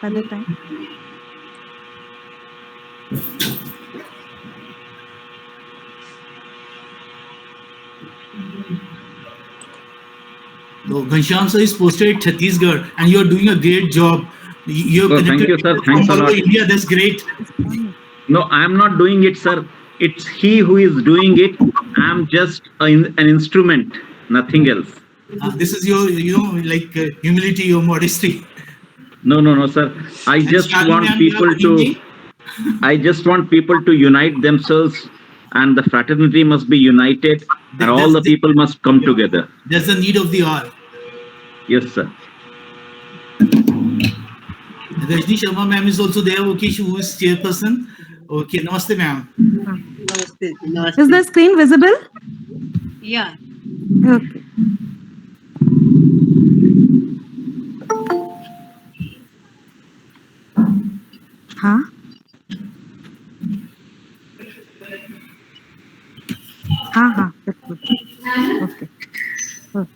by the time. So, Ghanshyam sir is posted at Chhattisgarh, and you are doing a great job. You have Oh, thank connected you, sir. people Thanks from a all lot. over India. That's great. No, I'm not doing it, sir. It's he who is doing it. I'm just an instrument, nothing else. This is your, humility, your modesty. No, no, no, sir. I And just Shalini want ma'am, you are people bringing to. me. I just want people to unite themselves, and the fraternity must be united, and That, all that's the the, people must come yeah, together. that's the need of the hour. Yes, sir. Rajni Sharma ma'am is also there. Okay, who is chairperson. Okay, namaste ma'am. Namaste. Is the screen visible? Yeah. Okay. Huh? That's good. Okay. Oh.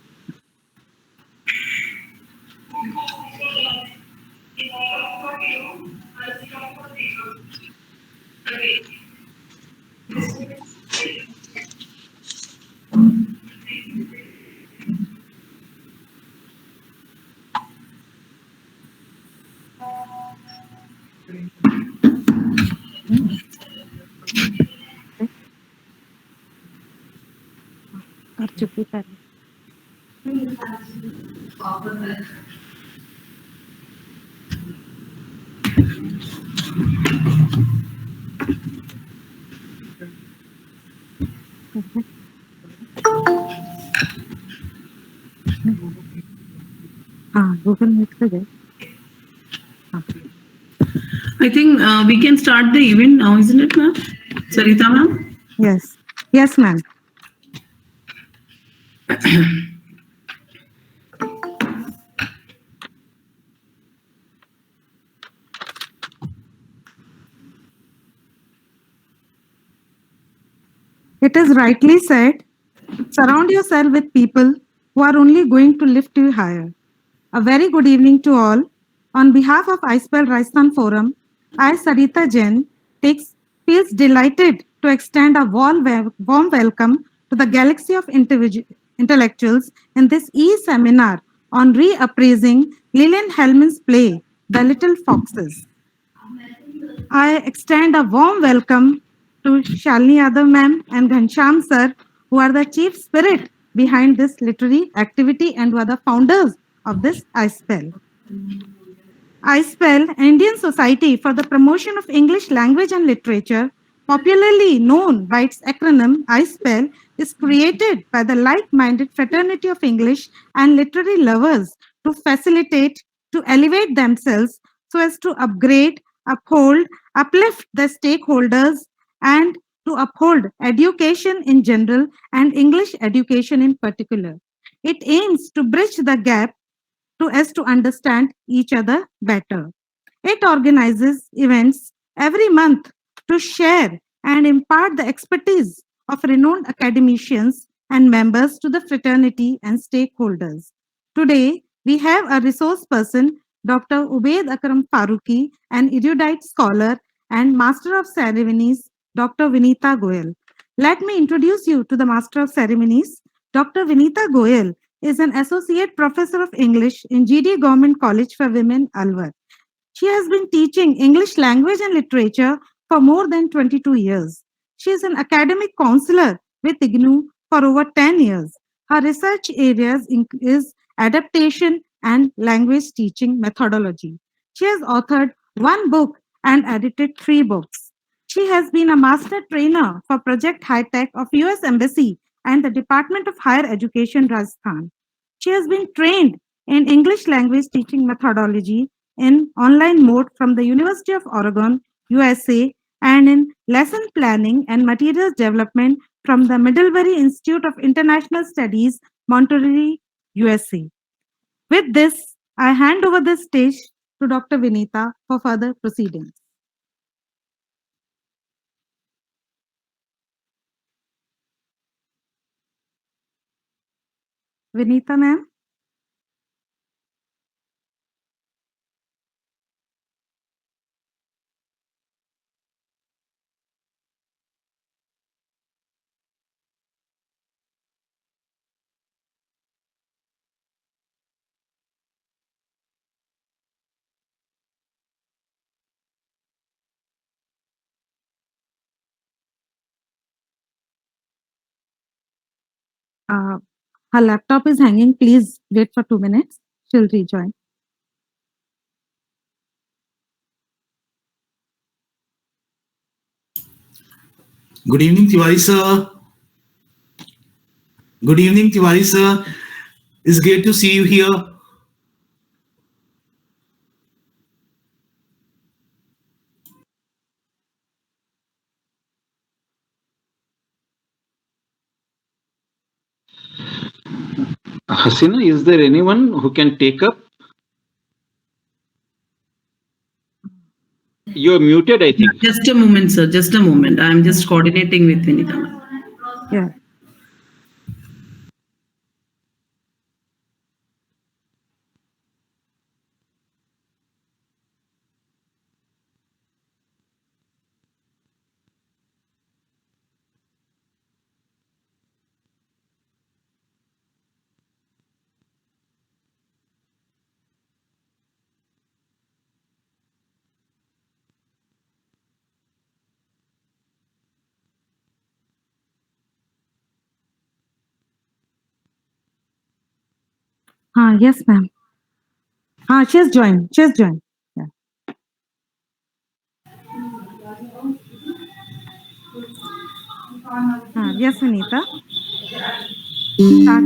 कर चुकी पहले. हाँ, Google Meet पे गए. I think we can start the event now, isn't it, ma'am? Sarita, ma'am? Yes. Yes, ma'am. It is rightly said, surround yourself with people who are only going to lift you higher. A very good evening to all. On behalf of ISPEL Rajasthan Forum, I, Sarita Jain, feels delighted to extend a warm welcome to the galaxy of intellectuals in this e-seminar on reappraising Lillian Hellman's play, The Little Foxes. I extend a warm welcome to Shalini Yadav ma'am and Ghanshyam sir, who are the chief spirit behind this literary activity and who are the founders of this ISPEL. ISPEL, Indian Society for the Promotion of English Language and Literature, popularly known by its acronym ISPEL, is created by the like-minded fraternity of English and literary lovers to facilitate, to elevate themselves so as to upgrade, uphold, uplift the stakeholders and to uphold education in general and English education in particular. It aims to bridge the gap to understand each other better. It organizes events every month to share and impart the expertise of renowned academicians and members to the fraternity and stakeholders. Today, we have a resource person, Dr. Ubaid Akram Farooqui, an erudite scholar and Master of Ceremonies, Dr. Vinita Goyal. Let me introduce you to the Master of Ceremonies. Dr. Vinita Goyal is an associate professor of English in GD Government College for Women, Alwar. She has been teaching English language and literature for more than 22 years. She is an academic counselor with IGNU for over 10 years. Her research areas is adaptation and language teaching methodology. She has authored one book and edited 3 books. She has been a master trainer for Project High Tech of US Embassy and the Department of Higher Education, Rajasthan. She has been trained in English language teaching methodology in online mode from the University of Oregon, USA, and in lesson planning and materials development from the Middlebury Institute of International Studies, Monterey, USA. With this, I hand over the stage to Dr. Vinita for further proceedings. Vinita, ma'am. Uh, her laptop is hanging. Please wait for 2 minutes. She'll rejoin. Good evening, Tiwari sir. Good evening, Tiwari sir. It's great to see you here. Hasina, is there anyone who can take up? You're muted, I think. Just a moment, sir. Just a moment. I'm just coordinating with Vinita. Yeah. Yes, ma'am. She has joined. She has joined. Yeah. Yes, Anita. Start.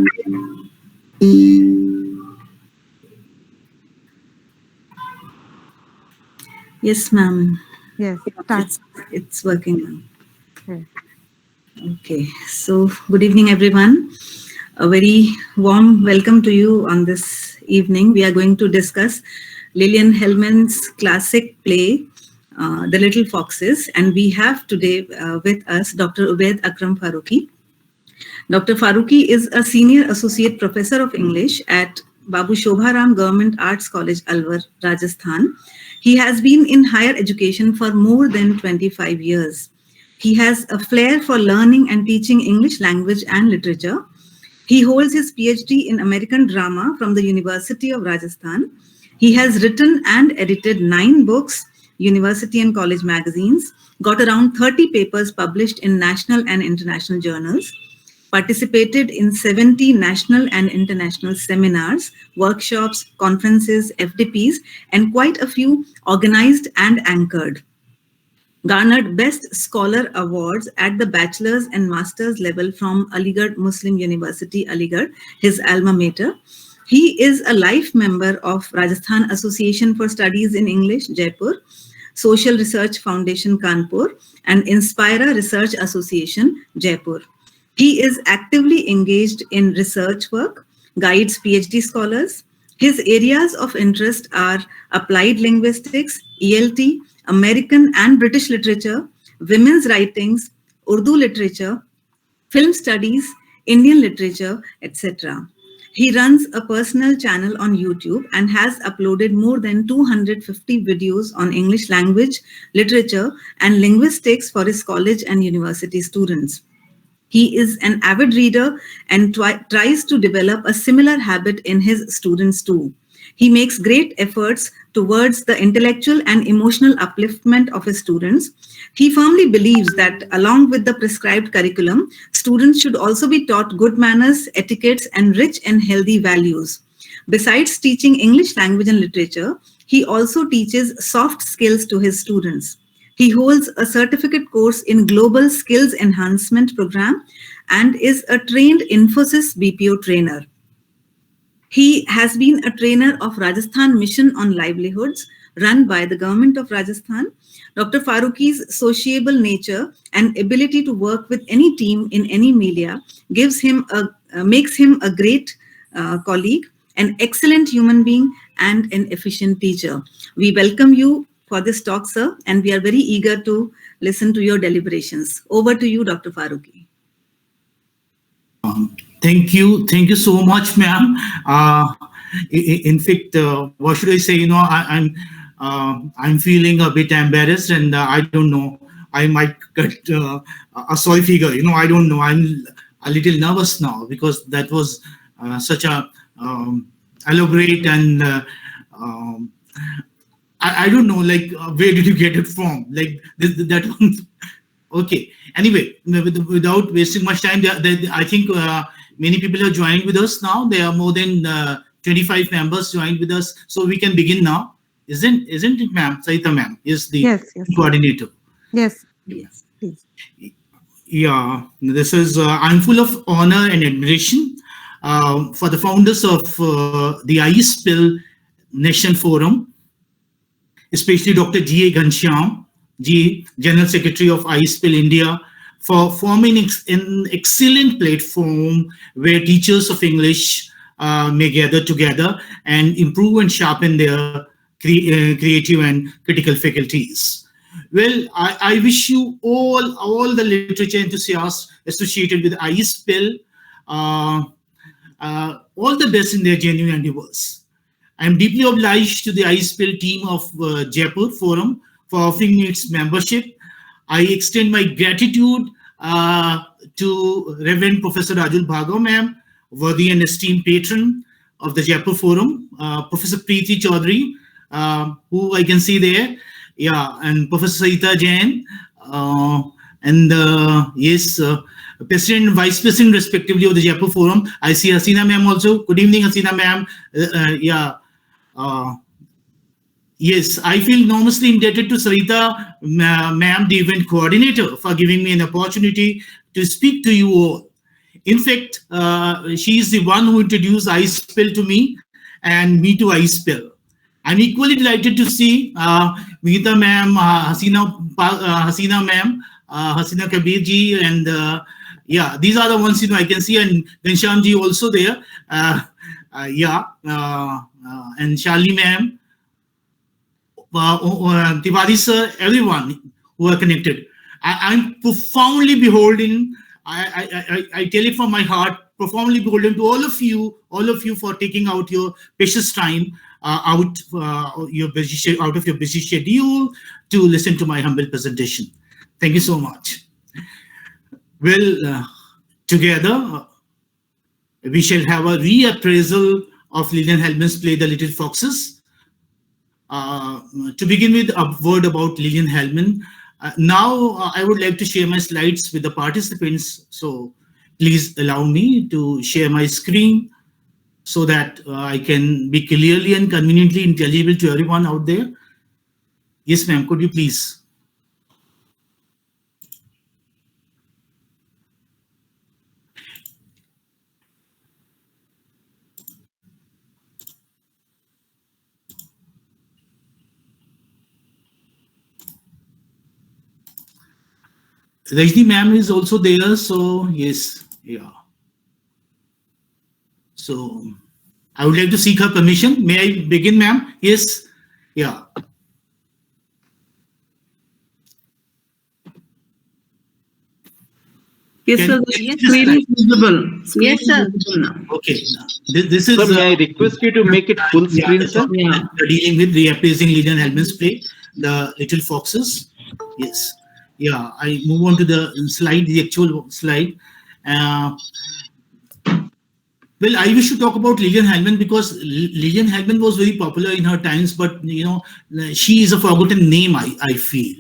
Yes, ma'am. Yes, start. It's working now. Yeah. Okay. So, good evening, everyone. A very warm welcome to you on this evening. We are going to discuss Lillian Hellman's classic play, The Little Foxes, and we have today with us Dr. Ubaid Akram Farooqui. Dr. Farooqui is a senior associate professor of English at Babu Shobharam Government Arts College, Alwar, Rajasthan. He has been in higher education for more than 25 years. He has a flair for learning and teaching English language and literature. He holds his PhD in American drama from the University of Rajasthan. He has written and edited 9 books, university and college magazines, got around 30 papers published in national and international journals, participated in 70 national and international seminars, workshops, conferences, FDPs, and quite a few organized and anchored. Garnered Best Scholar Awards at the bachelor's and master's level from Aligarh Muslim University, Aligarh, his alma mater. He is a life member of Rajasthan Association for Studies in English, Jaipur, Social Research Foundation, Kanpur, and Inspira Research Association, Jaipur. He is actively engaged in research work, guides PhD scholars. His areas of interest are applied linguistics, ELT, American and British literature, women's writings, Urdu literature, film studies, Indian literature, etc. He runs a personal channel on YouTube and has uploaded more than 250 videos on English language, literature, and linguistics for his college and university students. He is an avid reader and tries to develop a similar habit in his students too. He makes great efforts towards the intellectual and emotional upliftment of his students. He firmly believes that along with the prescribed curriculum, students should also be taught good manners, etiquettes, and rich and healthy values. Besides teaching English language and literature, he also teaches soft skills to his students. He holds a certificate course in Global Skills Enhancement Program and is a trained Infosys BPO trainer. He has been a trainer of Rajasthan Mission on Livelihoods run by the government of Rajasthan. Dr. Farooqi's sociable nature and ability to work with any team in any media makes him a great colleague, an excellent human being, and an efficient teacher. We welcome you for this talk, sir, and we are very eager to listen to your deliberations. Over to you, Dr. Farooqui. Thank you so much, ma'am. In fact, what should I say? I'm feeling a bit embarrassed, and I don't know. I might get a sorry figure. I don't know. I'm a little nervous now because that was such a elaborate and I don't know. Like, where did you get it from? Like that one. Okay. Anyway, without wasting much time, I think many people have joined with us now. There are more than 25 members joined with us. So we can begin now. Isn't it, ma'am? Sarita ma'am is the Yes. coordinator. Yes. Yes. Please. Yeah, this is, I'm full of honor and admiration for the founders of the ISPIL Nation Forum, especially Dr. G.A. Ghanshyam, G, General Secretary of ISPIL India, for forming an excellent platform where teachers of English may gather together and improve and sharpen their creative and critical faculties. Well, I wish you all the literature enthusiasts associated with ISPIL all the best in their genuine endeavors. I am deeply obliged to the ISPIL team of Jaipur Forum for offering me its membership. I extend my gratitude to Reverend Professor Rajul Bhargava ma'am, worthy and esteemed patron of the Jaipur Forum, Professor Preeti Chaudhary, who I can see there, yeah, and Professor Sarita Jain, and yes, President and Vice President respectively of the Jaipur Forum. I see Hasina ma'am also. Good evening, Hasina ma'am. Yeah. Yes, I feel enormously indebted to Sarita ma'am, the event coordinator, for giving me an opportunity to speak to you all. In fact, she is the one who introduced ISPIL to me and me to ISPIL. I'm equally delighted to see Meeta ma'am, Hasina ma'am, Hasina Kabir ji, and yeah, these are the ones I can see, and Ghanshyam ji also there. Yeah, and Shalini ma'am, Tiwari sir, everyone who are connected. I'm profoundly beholden. I tell it from my heart, profoundly beholden to all of you for taking out your precious time out of your busy schedule to listen to my humble presentation. Thank you so much. Well, together we shall have a reappraisal of Lillian Hellman's play The Little Foxes. To begin with, a word about Lillian Hellman. Now, I would like to share my slides with the participants. So please allow me to share my screen so that I can be clearly and conveniently intelligible to everyone out there. Yes, ma'am, could you please? Rajni ma'am is also there, so yes, yeah. So I would like to seek her permission. May I begin, ma'am? Yes, yeah. Yes, sir. The screen is visible. Yes, sir. Okay. This is. Sir, may I request you to make it full screen, Yeah, sir? Yeah. dealing with reappraising Lillian Hellman's play, The Little Foxes. Yes. Yeah, I move on to the slide, the actual slide. Well, I wish to talk about Lillian Hellman because Lillian Hellman was very popular in her times, but she is a forgotten name, I feel.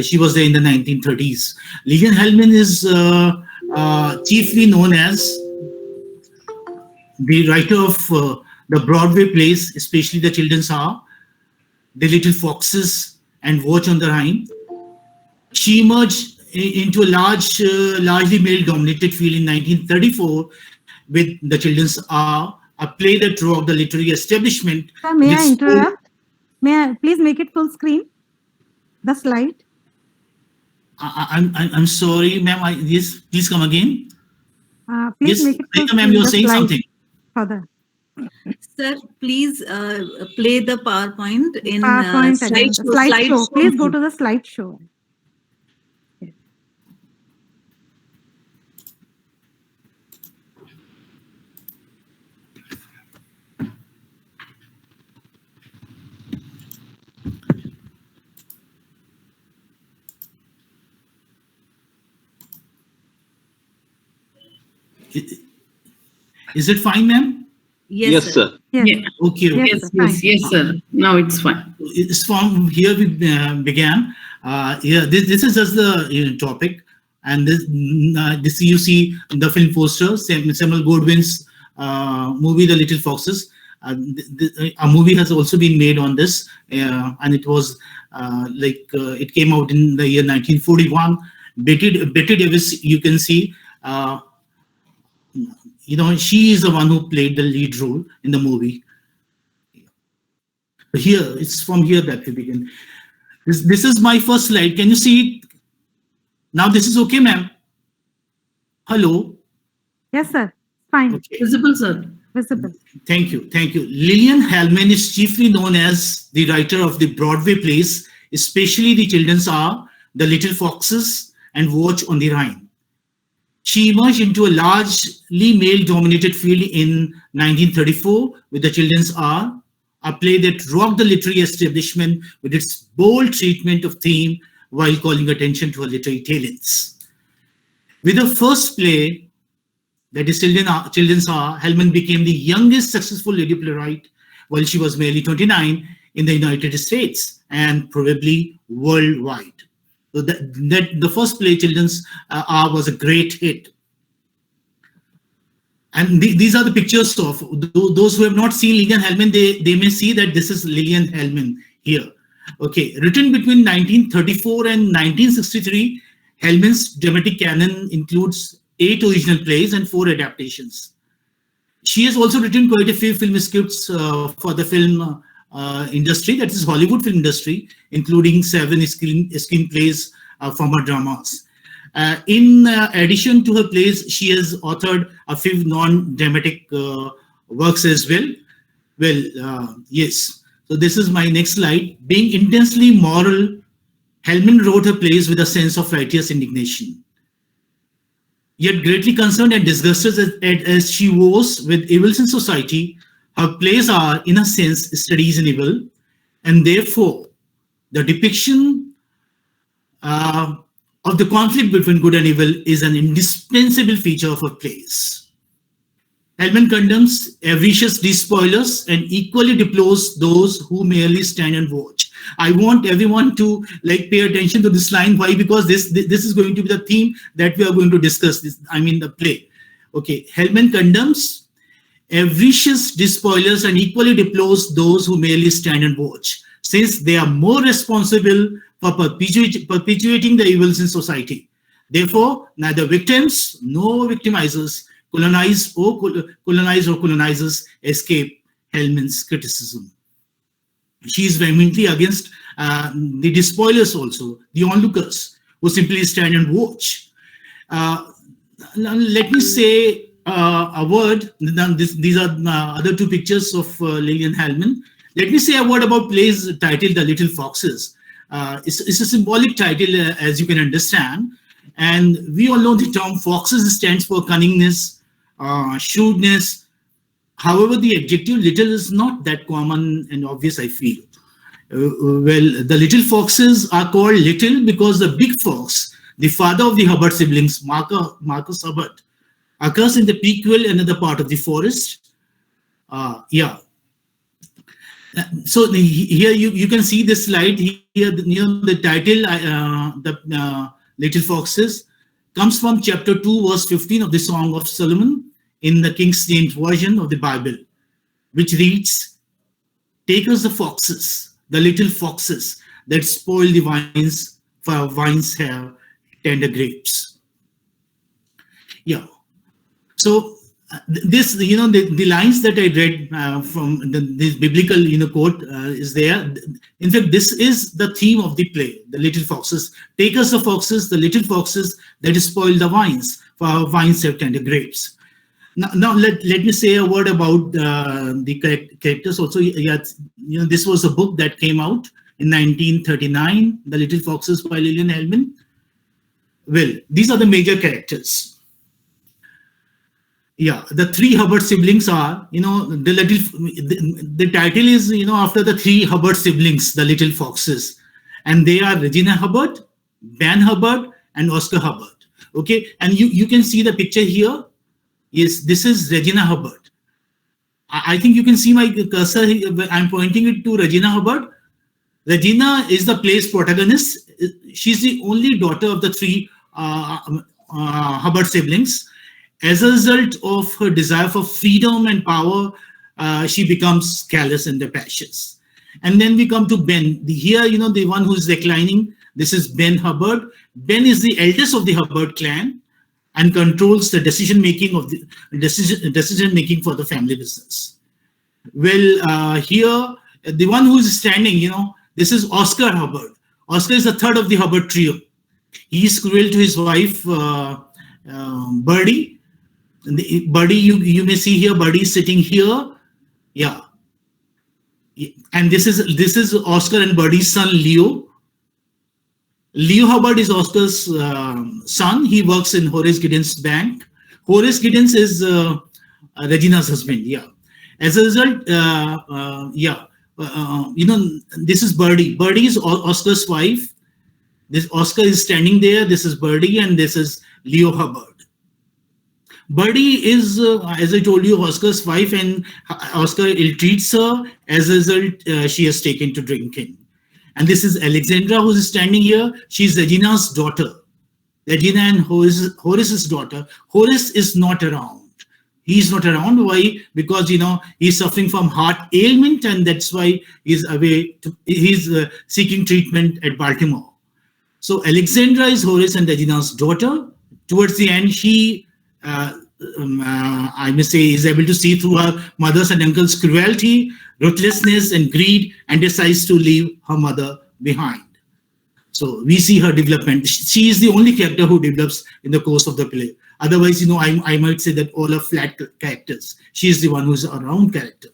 She was there in the 1930s. Lillian Hellman is chiefly known as the writer of the Broadway plays, especially the Children's Hour, The Little Foxes, and Watch on the Rhine. She emerged into a largely male-dominated field in 1934 with The Children's Hour, a play that drew out the literary establishment. Sir, may I interrupt? May I please make it full screen? The slide. I'm sorry, ma'am. Yes, please come again. Please Yes, make it full Rita, ma'am, screen, you're the saying slide something. further. Sir, please play the PowerPoint in PowerPoint again. Slideshow. Please go to the slideshow. Is it fine, ma'am? Yes, sir. Yes. Yeah. Okay. Okay. Yes, Yes, sir. Now it's fine. It's from here we began. Yeah, this is just the topic, And this you see the film poster, Samuel Goldwyn's movie, The Little Foxes. A movie has also been made on this, and it was it came out in the year 1941. Betty Davis, you can see, she is the one who played the lead role in the movie. Here, it's from here that we begin. This is my first slide. Can you see it? Now this is okay, ma'am. Hello. Yes, sir. Fine. Okay. Visible, sir. Visible. Thank you. Thank you. Lillian Hellman is chiefly known as the writer of the Broadway plays, especially the children's hour, The Little Foxes, and Watch on the Rhine. She emerged into a largely male-dominated field in 1934 with The Children's Hour, a play that rocked the literary establishment with its bold treatment of theme while calling attention to her literary talents. With her first play, that is Children's Hour, Hellman became the youngest successful lady playwright while she was merely 29 in the United States and probably worldwide. So the first play, Children's Hour, was a great hit. And these are the pictures of those who have not seen Lillian Hellman. They may see that this is Lillian Hellman here. Okay, written between 1934 and 1963, Hellman's dramatic canon includes 8 original plays and 4 adaptations. She has also written quite a few film scripts for the film industry, that is Hollywood film industry, including 7 screenplays from her dramas. In addition to her plays, she has authored a few non-dramatic works as well. Well, yes. So this is my next slide. Being intensely moral, Hellman wrote her plays with a sense of righteous indignation. Yet greatly concerned and disgusted as she was with evils in society, her plays are, in a sense, studies in evil, and therefore the depiction of the conflict between good and evil is an indispensable feature of her plays. Hellman condemns avaricious despoilers and equally deplores those who merely stand and watch. I want everyone to pay attention to this line. Why? Because this is going to be the theme that we are going to discuss. The play. Okay, Hellman condemns avaricious despoilers and equally deplores those who merely stand and watch, since they are more responsible for perpetuating the evils in society. Therefore, neither victims nor victimizers, colonized or colonizers escape Hellman's criticism. She is vehemently against the despoilers also, the onlookers who simply stand and watch. Let me say a word. These are other 2 pictures of Lillian Hellman. Let me say a word about plays titled The Little Foxes. It's a symbolic title, as you can understand. And we all know the term foxes stands for cunningness, shrewdness. However, the adjective little is not that common and obvious, I feel. Well, the little foxes are called little because the big fox, the father of the Hubbard siblings, Marcus Hubbard, occurs in the prequel, another part of the forest. So here you can see this slide here. The title, the Little Foxes, comes from chapter 2, verse 15 of the Song of Solomon in the King James Version of the Bible, which reads, "Take us the foxes, the little foxes that spoil the vines, for our vines have tender grapes." Yeah. So this, the lines that I read from this biblical, quote is there. In fact, this is the theme of the play, The Little Foxes. Take us the foxes, the little foxes that spoil the vines, for our vines have tender grapes. Now let me say a word about the characters also. Yeah, this was a book that came out in 1939, The Little Foxes by Lillian Hellman. Well, these are the major characters. Yeah, the 3 Hubbard siblings are, the title is, after the 3 Hubbard siblings, the Little Foxes, and they are Regina Hubbard, Ben Hubbard, and Oscar Hubbard. Okay, and you can see the picture here. Yes, this is Regina Hubbard. I think you can see my cursor. I'm pointing it to Regina Hubbard. Regina is the play's protagonist. She's the only daughter of the 3 Hubbard siblings. As a result of her desire for freedom and power, she becomes callous and rapacious. And then we come to Ben. Here, the one who is declining. This is Ben Hubbard. Ben is the eldest of the Hubbard clan and controls the decision making for the family business. Well, here the one who is standing, this is Oscar Hubbard. Oscar is the third of the Hubbard trio. He is cruel to his wife, Birdie. Birdie, you may see here, Birdie is sitting here. Yeah. And this is Oscar and Birdie's son, Leo. Leo Hubbard is Oscar's son. He works in Horace Giddens' bank. Horace Giddens is Regina's husband. Yeah. As a result, this is Birdie. Birdie is Oscar's wife. This Oscar is standing there. This is Birdie, and this is Leo Hubbard. Birdie is, as I told you, Oscar's wife, and Oscar ill-treats her. As a result, she has taken to drinking. And this is Alexandra, who is standing here. She's Regina's daughter. Regina and Horace's daughter. Horace is not around. He's not around. Why? Because, he's suffering from heart ailment, and that's why he's away. He's seeking treatment at Baltimore. So Alexandra is Horace and Regina's daughter. Towards the end, she, I must say, is able to see through her mother's and uncle's cruelty, ruthlessness, and greed, and decides to leave her mother behind. So we see her development. She is the only character who develops in the course of the play. Otherwise, I might say that all are flat characters. She is the one who is a round character.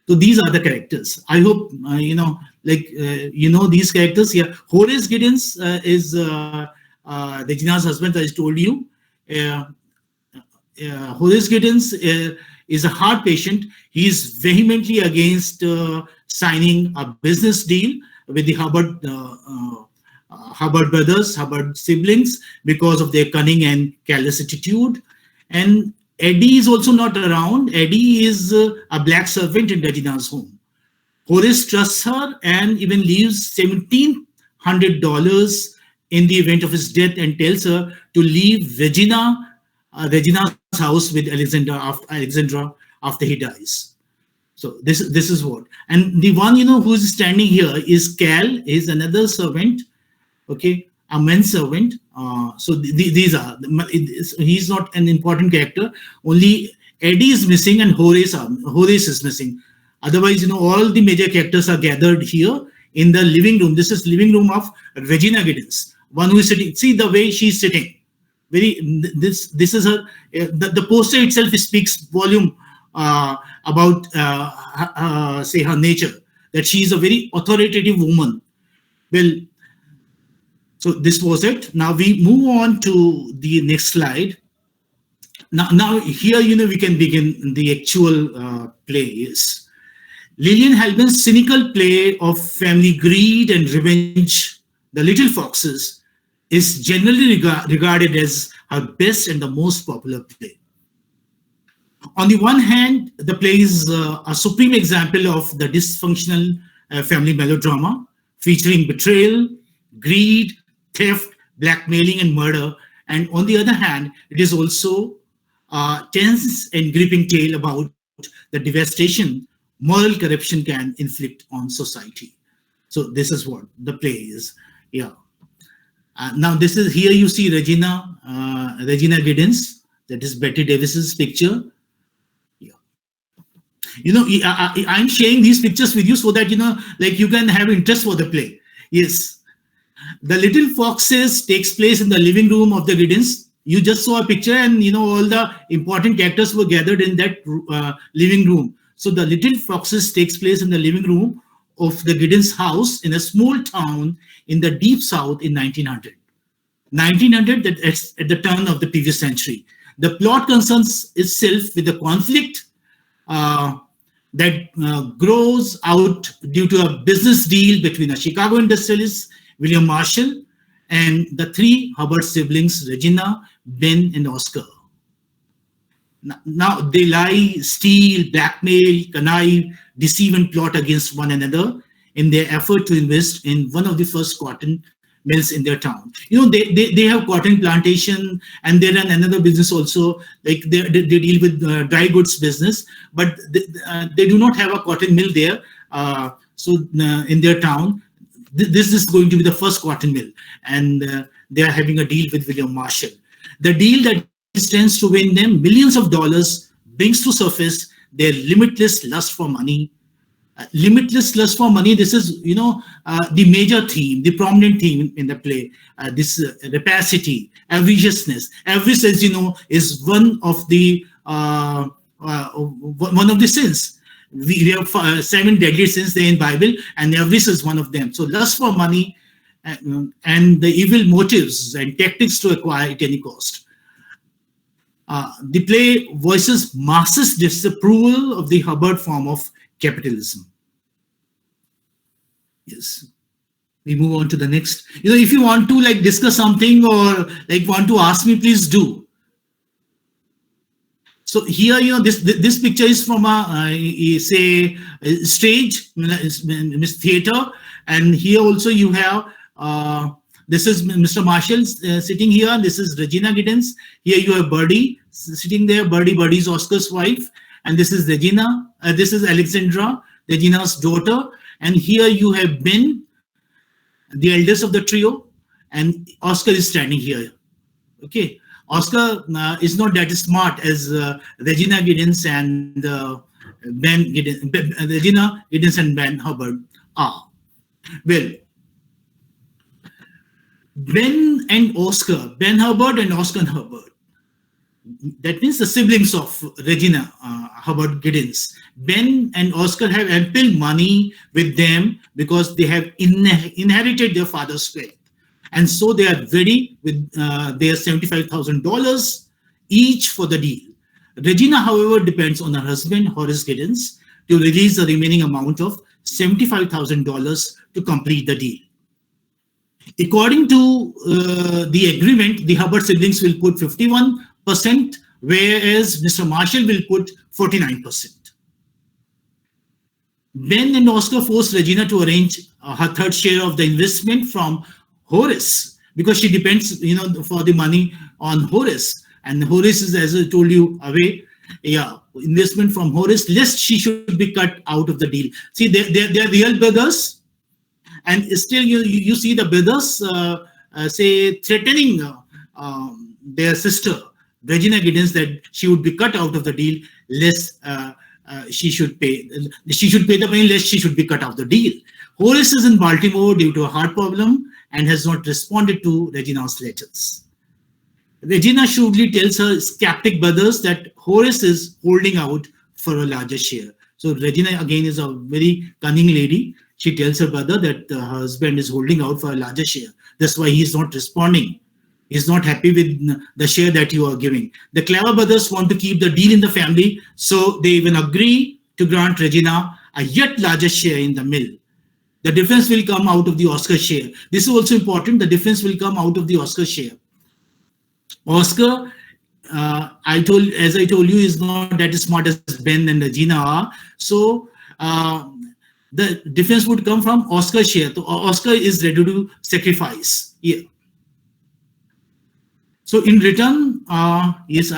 So these are the characters. I hope, these characters. Yeah, Horace Giddens is Regina's husband, as I told you. Horace Giddens is a heart patient. He is vehemently against signing a business deal with the Hubbard brothers, Hubbard siblings, because of their cunning and callous attitude. And Eddie is also not around. Eddie is a black servant in Regina's home. Horace trusts her and even leaves $1,700 in the event of his death, and tells her to leave Regina's house with Alexandra after he dies. So this is what. And the one who is standing here is Cal. Is another servant, okay, a manservant. So these are. He's not an important character. Only Eddie is missing and Horace is missing. Otherwise, all the major characters are gathered here in the living room. This is living room of Regina Giddens, one who is sitting. See the way she's sitting. This is her. The poster itself speaks volume about say her nature, that she is a very authoritative woman. Well, so this was it. Now we move on to the next slide. Now here we can begin the actual play. Yes. Lillian Hellman's cynical play of family greed and revenge, The Little Foxes, is generally regarded as her best and the most popular play. On the one hand, the play is a supreme example of the dysfunctional family melodrama, featuring betrayal, greed, theft, blackmailing, and murder. And on the other hand, it is also a tense and gripping tale about the devastation moral corruption can inflict on society. So this is what the play is. Yeah. Now this is, here you see Regina Giddens. That is Betty Davis's picture. Yeah. I'm sharing these pictures with you so that you can have interest for the play. Yes. The Little Foxes takes place in the living room of the Giddens. You just saw a picture, and all the important characters were gathered in that living room. So the Little Foxes takes place in the living room of the Giddens house in a small town in the deep south in 1900. 1900, that's at the turn of the previous century. The plot concerns itself with the conflict that grows out due to a business deal between a Chicago industrialist, William Marshall, and the three Hubbard siblings, Regina, Ben, and Oscar. Now they lie, steal, blackmail, connive, deceive, and plot against one another in their effort to invest in one of the first cotton mills in their town. They have cotton plantation, and they run another business also, like they deal with dry goods business, but they do not have a cotton mill there. In their town, this is going to be the first cotton mill, and they are having a deal with William Marshall. The deal that stands to win them millions of dollars brings to surface their limitless lust for money. Limitless lust for money. This is, the major theme, the prominent theme in the play. This rapacity, avarice. Avarice, as you know, is one of the sins. We have 7 deadly sins there in Bible, and avarice is one of them. So lust for money and the evil motives and tactics to acquire at any cost. The play voices masses disapproval of the Hubbard form of capitalism. Yes. We move on to the next. If you want to discuss something or want to ask me, please do. So here, this picture is from a stage, theater, and here also you have this is Mr. Marshall sitting here. This is Regina Giddens. Here you have Birdie sitting there. Birdie is Oscar's wife, and this is Regina. This is Alexandra, Regina's daughter, and here you have Ben, the eldest of the trio, and Oscar is standing here. Okay. Oscar is not that smart as Regina Giddens and Ben Giddens, Regina Giddens and Ben Hubbard are. Well, Ben and Oscar, Ben Hubbard and Oscar Hubbard, that means the siblings of Regina Hubbard Giddens. Ben and Oscar have ample money with them because they have inherited their father's wealth. And so they are ready with their $75,000 each for the deal. Regina, however, depends on her husband, Horace Giddens, to release the remaining amount of $75,000 to complete the deal. According to the agreement, the Hubbard siblings will put 51%, whereas Mr. Marshall will put 49%. Ben and Oscar forced Regina to arrange her third share of the investment from Horace, because she depends, for the money on Horace. And Horace is, as I told you, away. Yeah, investment from Horace, lest she should be cut out of the deal. See, they're real brothers. And still, you see the brothers, threatening their sister, Regina Giddens, that she would be cut out of the deal, lest she should pay the money, lest she should be cut out of the deal. Horace is in Baltimore due to a heart problem and has not responded to Regina's letters. Regina shrewdly tells her skeptic brothers that Horace is holding out for a larger share. So Regina, again, is a very cunning lady. She tells her brother that her husband is holding out for a larger share. That's why he's not responding. He's not happy with the share that you are giving. The clever brothers want to keep the deal in the family, so they even agree to grant Regina a yet larger share in the mill. The difference will come out of the Oscar share. This is also important. The difference will come out of the Oscar share. Oscar, as I told you, is not that smart as Ben and Regina are. So the difference would come from Oscar's share. So Oscar is ready to sacrifice. Yeah. So in return, yes.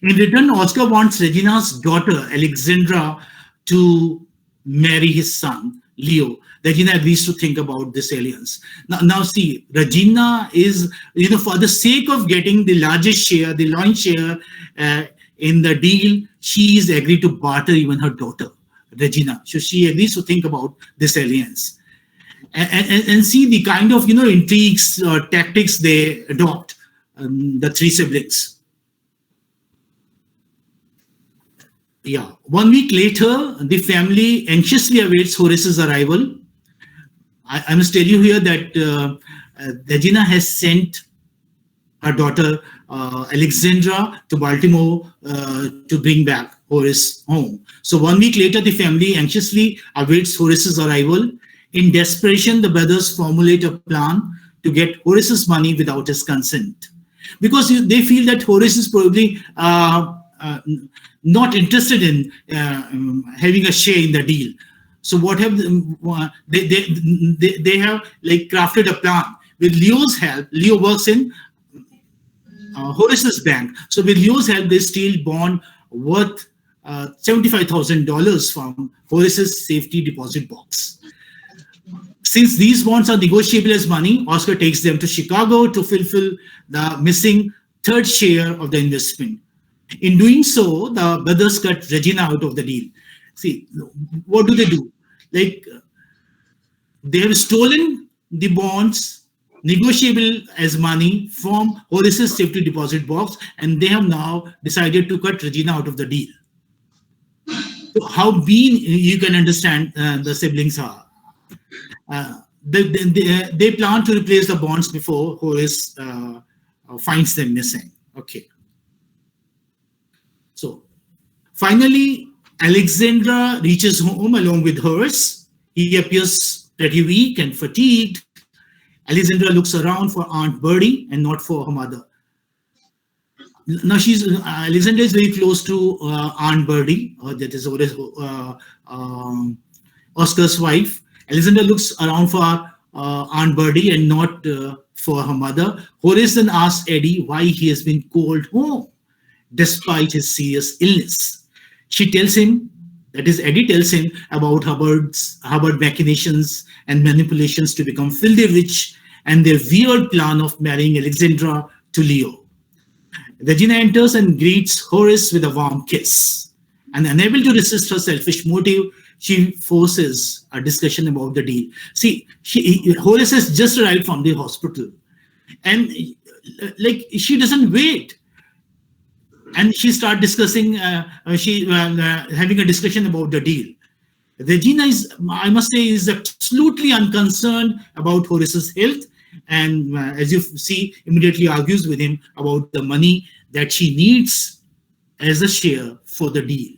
In return, Oscar wants Regina's daughter, Alexandra, to marry his son, Leo. Regina agrees to think about this alliance. Now see, Regina is, for the sake of getting the largest share, the loin share in the deal, she is agreed to barter even her daughter, Regina. So she agrees to think about this alliance. And see the kind of, intrigues or tactics they adopt, the three siblings. Yeah. 1 week later, the family anxiously awaits Horace's arrival. I must tell you here that Regina has sent her daughter Alexandra to Baltimore to bring back Horace home. So 1 week later, the family anxiously awaits Horace's arrival. In desperation, the brothers formulate a plan to get Horace's money without his consent, because they feel that Horace is probably not interested in having a share in the deal. So what have they have like crafted a plan with Leo's help. Leo works in Horace's bank. So with Leo's help, they steal bond worth $75,000 from Horace's safety deposit box. Since these bonds are negotiable as money, Oscar takes them to Chicago to fulfill the missing third share of the investment. In doing so, the brothers cut Regina out of the deal. See, what do? Like, they have stolen the bonds negotiable as money from Horace's safety deposit box, and they have now decided to cut Regina out of the deal. So how mean you can understand the siblings are. They plan to replace the bonds before Horace finds them missing. Okay. So finally, Alexandra reaches home along with Horace. He appears pretty weak and fatigued. Alexandra looks around for Aunt Birdie and not for her mother. Now Alexandra is very close to Aunt Birdie, that is Oscar's wife. Alexandra looks around for Aunt Birdie and not for her mother. Horace then asks Eddie why he has been called home despite his serious illness. She tells him, that is, Eddie tells him about Hubbard machinations and manipulations to become filthy rich and their weird plan of marrying Alexandra to Leo. Regina enters and greets Horace with a warm kiss. And unable to resist her selfish motive, she forces a discussion about the deal. See, Horace has just arrived from the hospital, and like she doesn't wait. And she starts discussing, having a discussion about the deal. Regina is, I must say, is absolutely unconcerned about Horace's health, and as you see, immediately argues with him about the money that she needs as a share for the deal.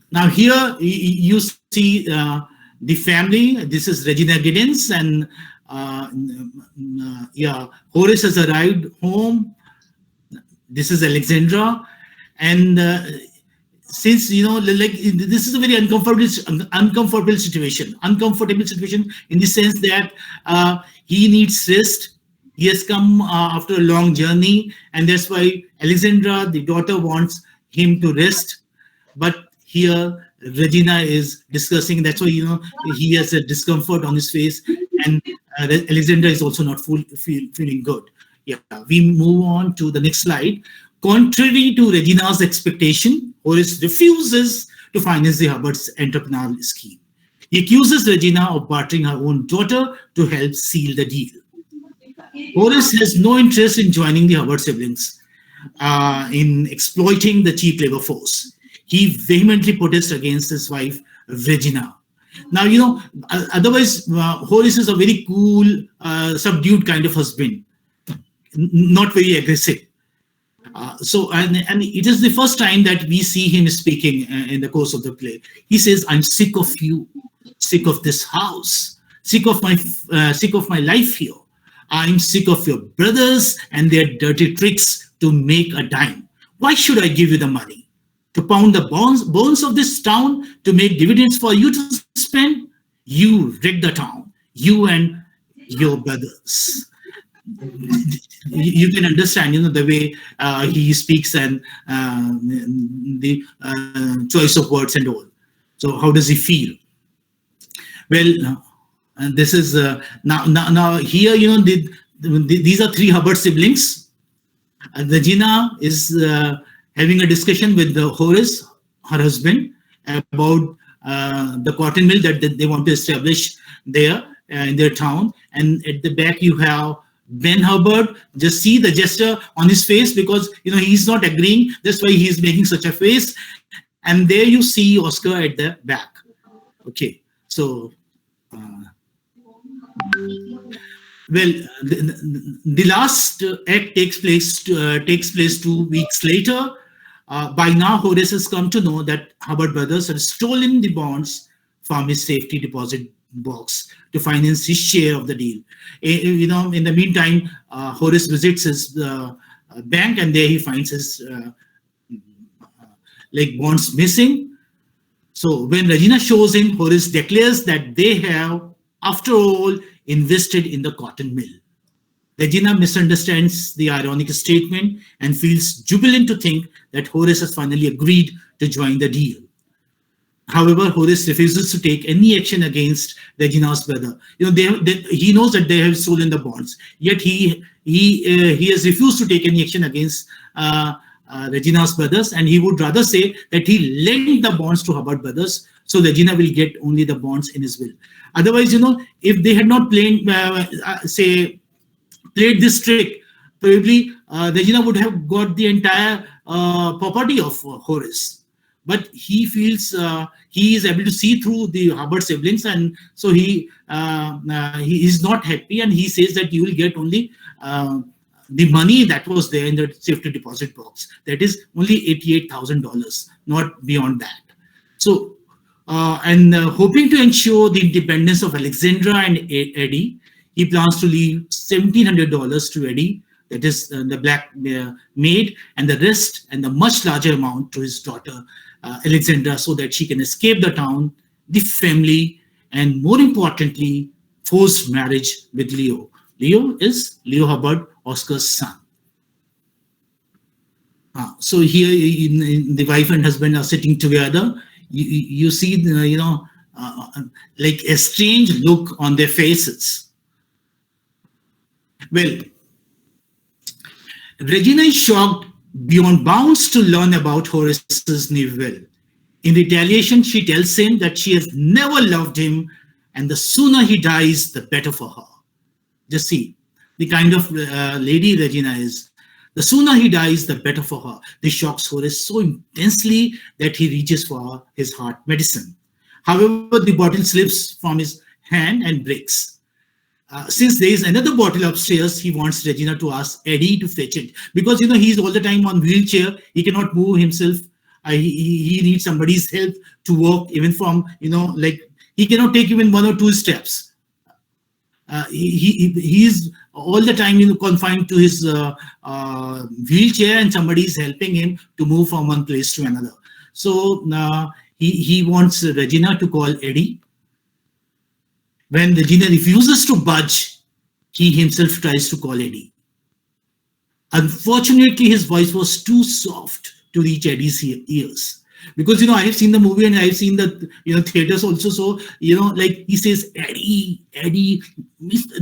Now here you see the family. This is Regina Giddens, and Horace has arrived home. This is Alexandra, and since like this is a very uncomfortable situation in the sense that he needs rest. He has come after a long journey, and that's why Alexandra, the daughter, wants him to rest. But here Regina is discussing. That's why he has a discomfort on his face, and Alexandra is also not feeling good. Yeah, we move on to the next slide. Contrary to Regina's expectation, Horace refuses to finance the Hubbard's entrepreneurial scheme. He accuses Regina of bartering her own daughter to help seal the deal. Horace has no interest in joining the Hubbard siblings in exploiting the cheap labor force. He vehemently protests against his wife, Regina. Now, otherwise, Horace is a very cool, subdued kind of husband, not very aggressive. And it is the first time that we see him speaking in the course of the play. He says, "I'm sick of you, sick of this house, sick of my life here. I'm sick of your brothers and their dirty tricks to make a dime. Why should I give you the money? To pound the bones of this town to make dividends for you to spend? You wreck the town, you and your brothers." You can understand, the way he speaks and the choice of words and all. So how does he feel? Well, this is now here. These are three Hubbard siblings. Regina is having a discussion with Horace, her husband, about the cotton mill that they want to establish there in their town. And at the back you have Ben Hubbard. Just see the gesture on his face, because he's not agreeing. That's why he's making such a face. And there you see Oscar at the back. Okay, so well, the last act takes place 2 weeks later. By now, Horace has come to know that Hubbard brothers have stolen the bonds from his safety deposit box to finance his share of the deal. In the meantime, Horace visits his bank, and there he finds his bonds missing. So when Regina shows in, Horace declares that they have, after all, invested in the cotton mill. Regina misunderstands the ironic statement and feels jubilant to think that Horace has finally agreed to join the deal. However, Horace refuses to take any action against Regina's brother. He knows that they have stolen the bonds, yet he has refused to take any action against Regina's brothers, and he would rather say that he lent the bonds to Hubbard brothers, so Regina will get only the bonds in his will. Otherwise, if they had not played this trick, probably Regina would have got the entire property of Horace. But he feels he is able to see through the Hubbard siblings, and so he is not happy, and he says that you will get only the money that was there in the safety deposit box. That is only $88,000, not beyond that. So, hoping to ensure the independence of Alexandra and Eddie, he plans to leave $1,700 to Eddie, that is the black maid, and the rest and the much larger amount to his daughter Alexandra, so that she can escape the town, the family, and more importantly, forced marriage with Leo. Leo is Leo Hubbard, Oscar's son. So here, the wife and husband are sitting together. You see, like a strange look on their faces. Well, Regina is shocked beyond bounds to learn about Horace's new will. In retaliation, she tells him that she has never loved him, and the sooner he dies, the better for her. Just see the kind of lady Regina is. The sooner he dies, the better for her. This shocks Horace so intensely that he reaches for his heart medicine. However, the bottle slips from his hand and breaks. Since there is another bottle upstairs, he wants Regina to ask Eddie to fetch it, because he's all the time on wheelchair. He cannot move himself. He needs somebody's help to walk, even from like he cannot take even 1 or 2 steps. He's all the time confined to his wheelchair, and somebody is helping him to move from one place to another. So he wants Regina to call Eddie. When Regina refuses to budge, he himself tries to call Eddie. Unfortunately, his voice was too soft to reach Eddie's ears. Because, I have seen the movie and I've seen the, theaters also. So, like he says, Eddie, Eddie,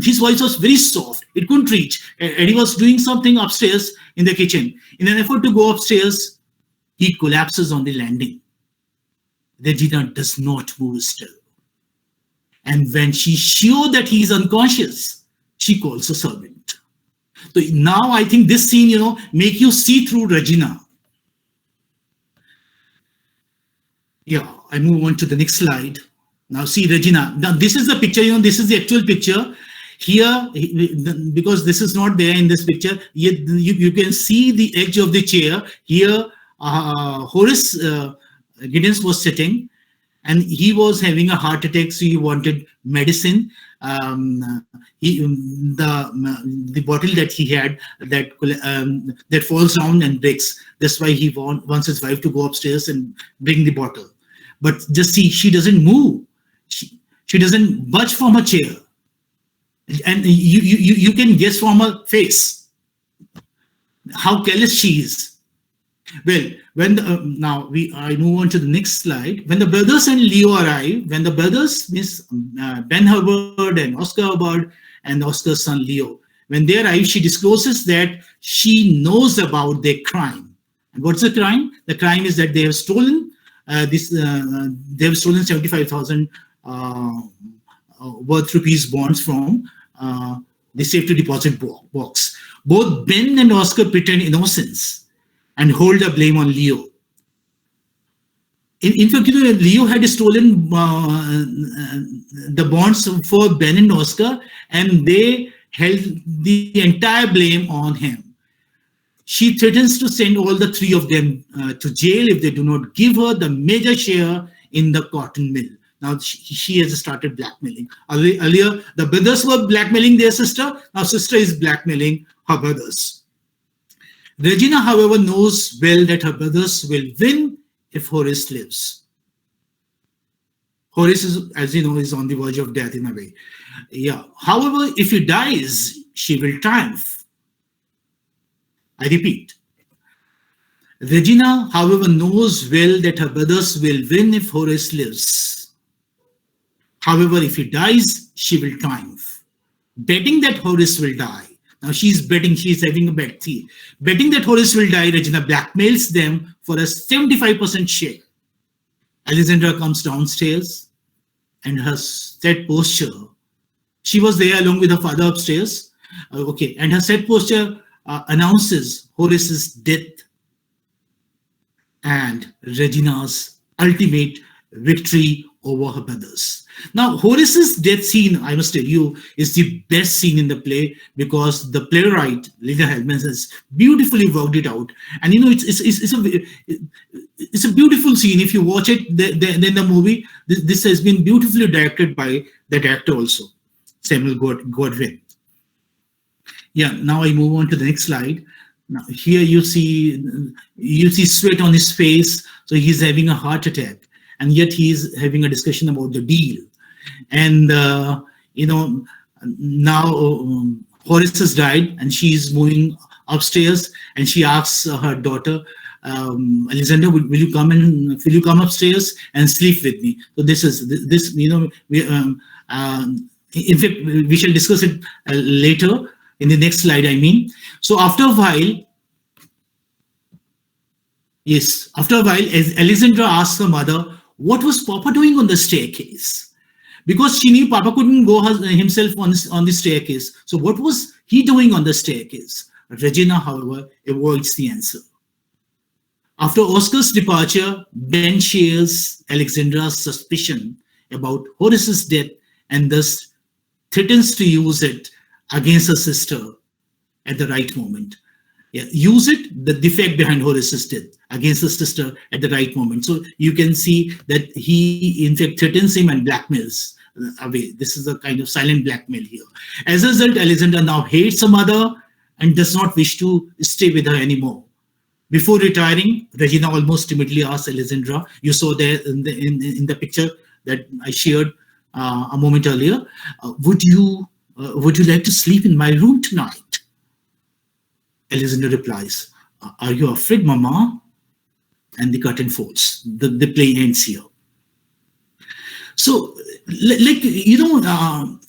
his voice was very soft. It couldn't reach. Eddie was doing something upstairs in the kitchen. In an effort to go upstairs, he collapses on the landing. Regina does not move still. And when she's sure that he is unconscious, she calls a servant. So now I think this scene, make you see through Regina. Yeah, I move on to the next slide. Now see Regina. Now this is the picture, this is the actual picture. Here, because this is not there in this picture, you can see the edge of the chair. Here, Horace Giddens was sitting, and he was having a heart attack, so he wanted medicine. The bottle that he had that falls down and breaks. That's why he wants his wife to go upstairs and bring the bottle. But just see, she doesn't move. She doesn't budge from her chair, and you can guess from her face how careless she is. Well, when I move on to the next slide. When the brothers and Leo arrive, when the brothers, Ben Hubbard and Oscar Hubbard and Oscar's son Leo, when they arrive, she discloses that she knows about their crime. And what's the crime? The crime is that they have stolen they have stolen 75,000 worth rupees bonds from the safety deposit box. Both Ben and Oscar pretend innocence and hold the blame on Leo. In fact, Leo had stolen the bonds for Ben and Oscar, and they held the entire blame on him. She threatens to send all the 3 of them to jail if they do not give her the major share in the cotton mill. Now she has started blackmailing. Earlier, the brothers were blackmailing their sister. Now sister is blackmailing her brothers. Regina, however, knows well that her brothers will win if Horace lives. Horace is, as you know, is on the verge of death in a way. Yeah. However, if he dies, she will triumph. I repeat, Regina, however, knows well that her brothers will win if Horace lives. However, if he dies, she will triumph. Betting that Horace will die. Now she's betting, she's having a bet. See, betting that Horace will die, Regina blackmails them for a 75% share. Alexandra comes downstairs and her set posture. She was there along with her father upstairs. Okay, and her set posture announces Horace's death and Regina's ultimate victory over her brothers. Now, Horace's death scene, I must tell you, is the best scene in the play because the playwright, Lillian Hellman, has beautifully worked it out. And you know, it's a beautiful scene. If you watch it, then the movie, this has been beautifully directed by the director also, Samuel Godwin. Yeah, now I move on to the next slide. Now here you see sweat on his face, so he's having a heart attack, and yet he's having a discussion about the deal. And you know, now Horace has died, and she's moving upstairs, and she asks her daughter, Alexander, will you come upstairs and sleep with me? So this you know, in fact we shall discuss it later. In the next slide, I mean. So after a while, Alexandra asked her mother, what was Papa doing on the staircase? Because she knew Papa couldn't go himself on the staircase. So what was he doing on the staircase? Regina, however, avoids the answer. After Oscar's departure, Ben shares Alexandra's suspicion about Horace's death and thus threatens to use it against her sister at the right moment. Yeah, use it, the defect behind Horace's death, against her sister at the right moment. So you can see that he, in fact, threatens him and blackmails away. This is a kind of silent blackmail here. As a result, Alexandra now hates her mother and does not wish to stay with her anymore. Before retiring, Regina almost timidly asks Alexandra, you saw there in the picture that I shared a moment earlier, would you like to sleep in my room tonight? Alexandra replies, are you afraid, Mama? And the curtain falls. The play ends here. So, like, you know,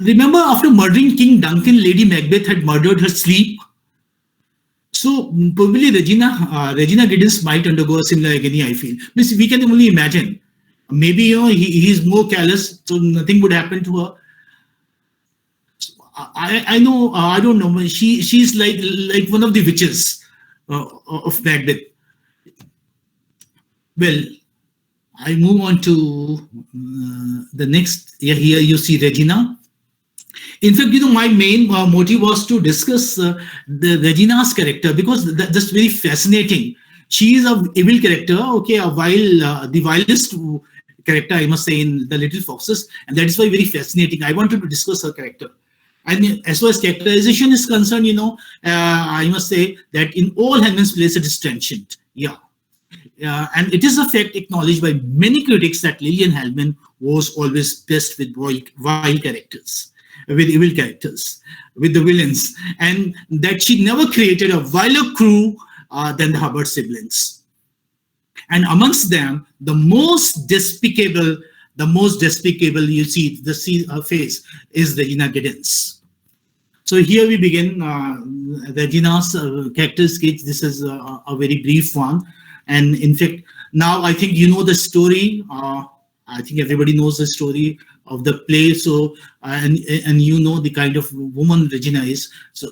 remember after murdering King Duncan, Lady Macbeth had murdered her sleep? So, probably Regina Giddens might undergo a similar agony, I feel. We can only imagine. Maybe, you know, he's more callous, so nothing would happen to her. I know, I don't know. She's like one of the witches of Macbeth. Well, I move on to the next. Yeah, here you see Regina. In fact, you know, my main motive was to discuss the Regina's character because that's very fascinating. She is an evil character, okay, while the vilest character, I must say, in The Little Foxes, and that is why very fascinating. I wanted to discuss her character. And as far as characterization is concerned, you know, I must say that in all Hellman's plays, it is transient. Yeah. And it is a fact acknowledged by many critics that Lillian Hellman was always best with vile characters, with evil characters, with the villains, and that she never created a viler crew than the Hubbard siblings. And amongst them, the most despicable you see her face is Regina Giddens. So here we begin Regina's character sketch. This is a very brief one. And in fact, now I think you know the story. I think everybody knows the story of the play. So, and you know the kind of woman Regina is. So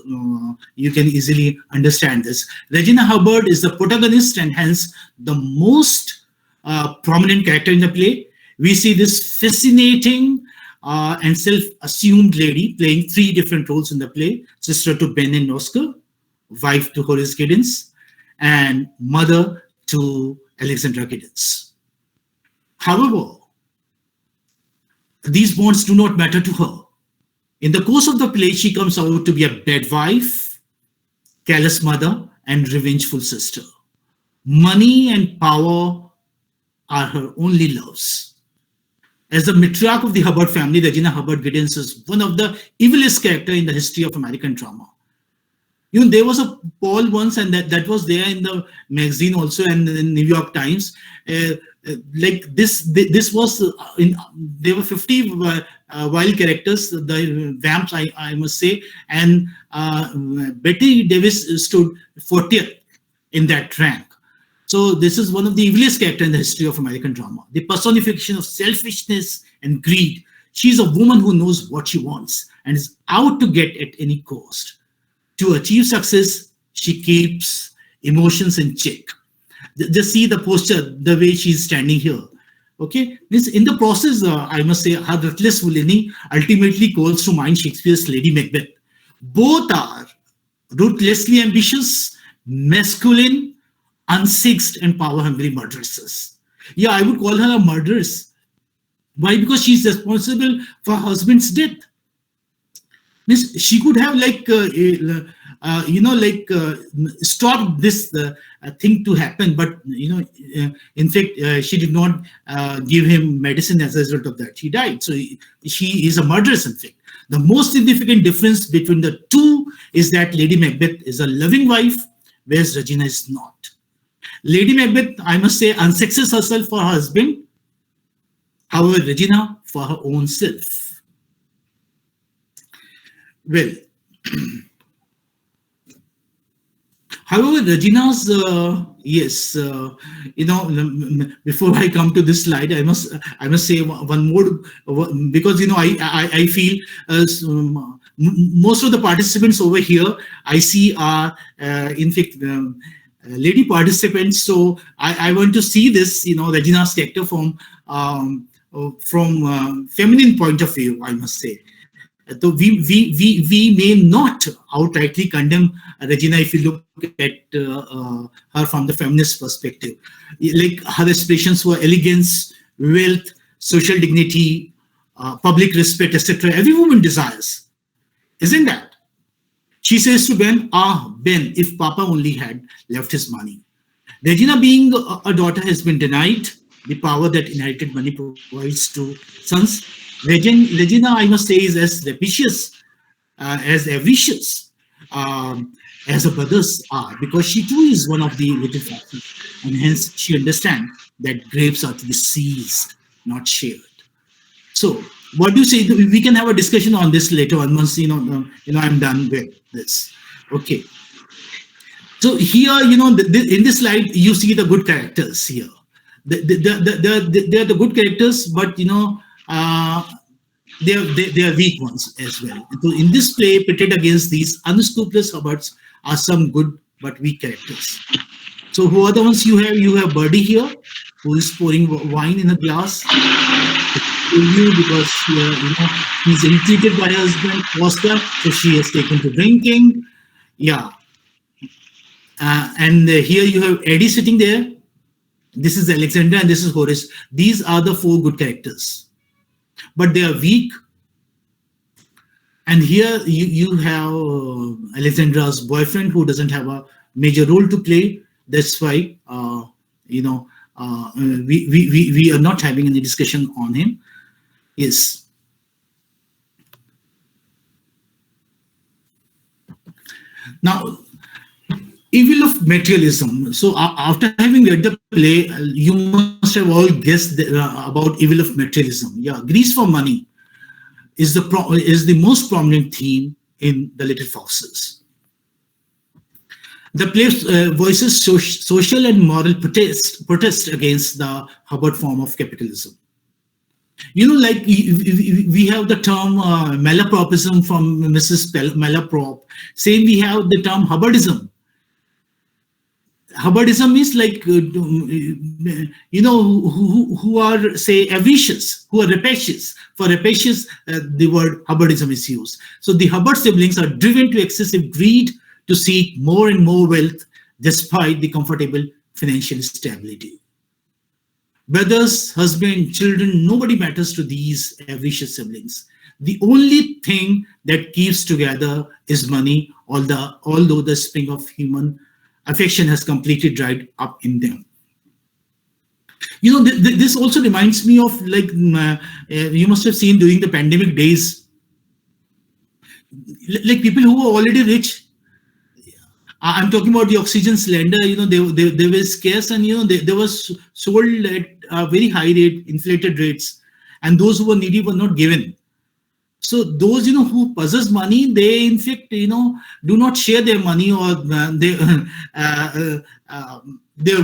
you can easily understand this. Regina Hubbard is the protagonist and hence the most prominent character in the play. We see this fascinating and self-assumed lady playing three different roles in the play: sister to Ben and Oscar, wife to Horace Giddens, and mother to Alexandra Giddens. However, these bonds do not matter to her. In the course of the play, she comes out to be a bad wife, callous mother, and revengeful sister. Money and power are her only loves. As the matriarch of the Hubbard family, Regina Hubbard Giddens is one of the evilest character in the history of American drama. There was a poll once, and that was there in the magazine also, and in New York Times. Like this was there were 50 wild characters, the vamps, I must say, and Betty Davis stood 40th in that rank. So this is one of the evilest characters in the history of American drama. The personification of selfishness and greed. She's a woman who knows what she wants and is out to get at any cost. To achieve success, she keeps emotions in check. Just see the posture, the way she's standing here. Okay, in the process, I must say, her ruthless villainy ultimately calls to mind Shakespeare's Lady Macbeth. Both are ruthlessly ambitious, masculine, unsexed, and power-hungry murderesses. Yeah, I would call her a murderess. Why? Because she's responsible for her husband's death. Means she could have stopped this thing to happen, but in fact she did not give him medicine. As a result of that, he died. So she is a murderess. In fact, the most significant difference between the two is that Lady Macbeth is a loving wife, whereas Regina is not. Lady Macbeth, I must say, unsexes herself for her husband. However, Regina for her own self. Well, however, Regina's before I come to this slide, I must say one more, because I feel most of the participants over here I see are in fact lady participants. So I want to see this Regina's character from feminine point of view, I must say. So we may not outrightly condemn Regina if you look at her from the feminist perspective. Like her aspirations were elegance, wealth, social dignity, public respect, etc. Every woman desires, isn't that? She says to Ben, Ben, if Papa only had left his money. Regina, being a daughter, has been denied the power that inherited money provides to sons. Regina, I must say, is as rapacious, as avaricious as her brothers are, because she too is one of the little foxes, and hence she understands that grapes are to be seized, not shared. So, what do you say? We can have a discussion on this later on once I'm done with this. Okay. So here, in this slide, you see the good characters here. They are the good characters, but they are weak ones as well. So in this play, pitted against these unscrupulous Hubbards are some good but weak characters. So who are the ones you have? You have Birdie here, who is pouring wine in a glass. Because he's entreated by her husband Oscar, so she has taken to drinking. Yeah, and here you have Eddie sitting there. This is Alexandra and this is Horace. These are the four good characters, but they are weak. And here you have Alexandra's boyfriend, who doesn't have a major role to play. That's why we are not having any discussion on him. Yes. Now, evil of materialism. So after having read the play, you must have all guessed about evil of materialism. Yeah, grease for money is the most prominent theme in The Little Foxes. The play voices social and moral protest against the Hubbard form of capitalism. Like we have the term malapropism from Mrs. Malaprop. Same we have the term Hubbardism. Hubbardism is like, who are, say, avaricious, who are rapacious. For rapacious, the word Hubbardism is used. So the Hubbard siblings are driven to excessive greed to seek more and more wealth despite the comfortable financial stability. Brothers, husband, children, nobody matters to these avaricious siblings. The only thing that keeps together is money, although the spring of human affection has completely dried up in them. This also reminds me of like you must have seen during the pandemic days, like people who were already rich. I'm talking about the oxygen cylinder. They were scarce, and they were sold at very high rate, inflated rates, and those who were needy were not given. So those who possess money, they in fact do not share their money or their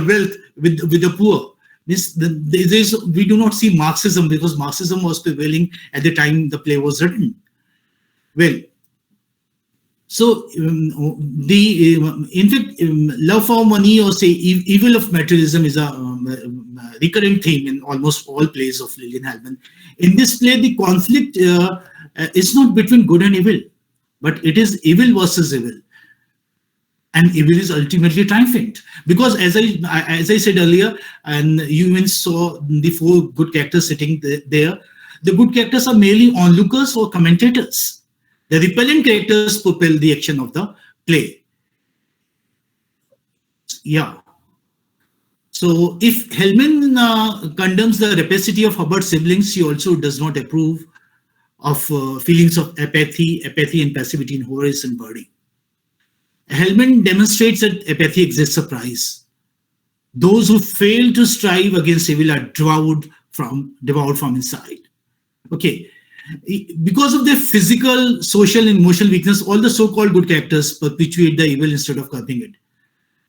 wealth with the poor. We do not see Marxism, because Marxism was prevailing at the time the play was written. Well, so the in fact love for money, or say evil of materialism, is a recurrent theme in almost all plays of Lillian Hellman. In this play, the conflict is not between good and evil, but it is evil versus evil, and evil is ultimately triumphant. Because as I said earlier, and you even saw the four good characters sitting there, the good characters are merely onlookers or commentators. The repellent characters propel the action of the play. Yeah. So if Hellman condemns the rapacity of Hubbard's siblings, she also does not approve of feelings of apathy and passivity in Horace and Birdie. Hellman demonstrates that apathy exists a price. Those who fail to strive against evil are devoured from inside. Okay. Because of their physical, social, and emotional weakness, all the so-called good characters perpetuate the evil instead of curbing it.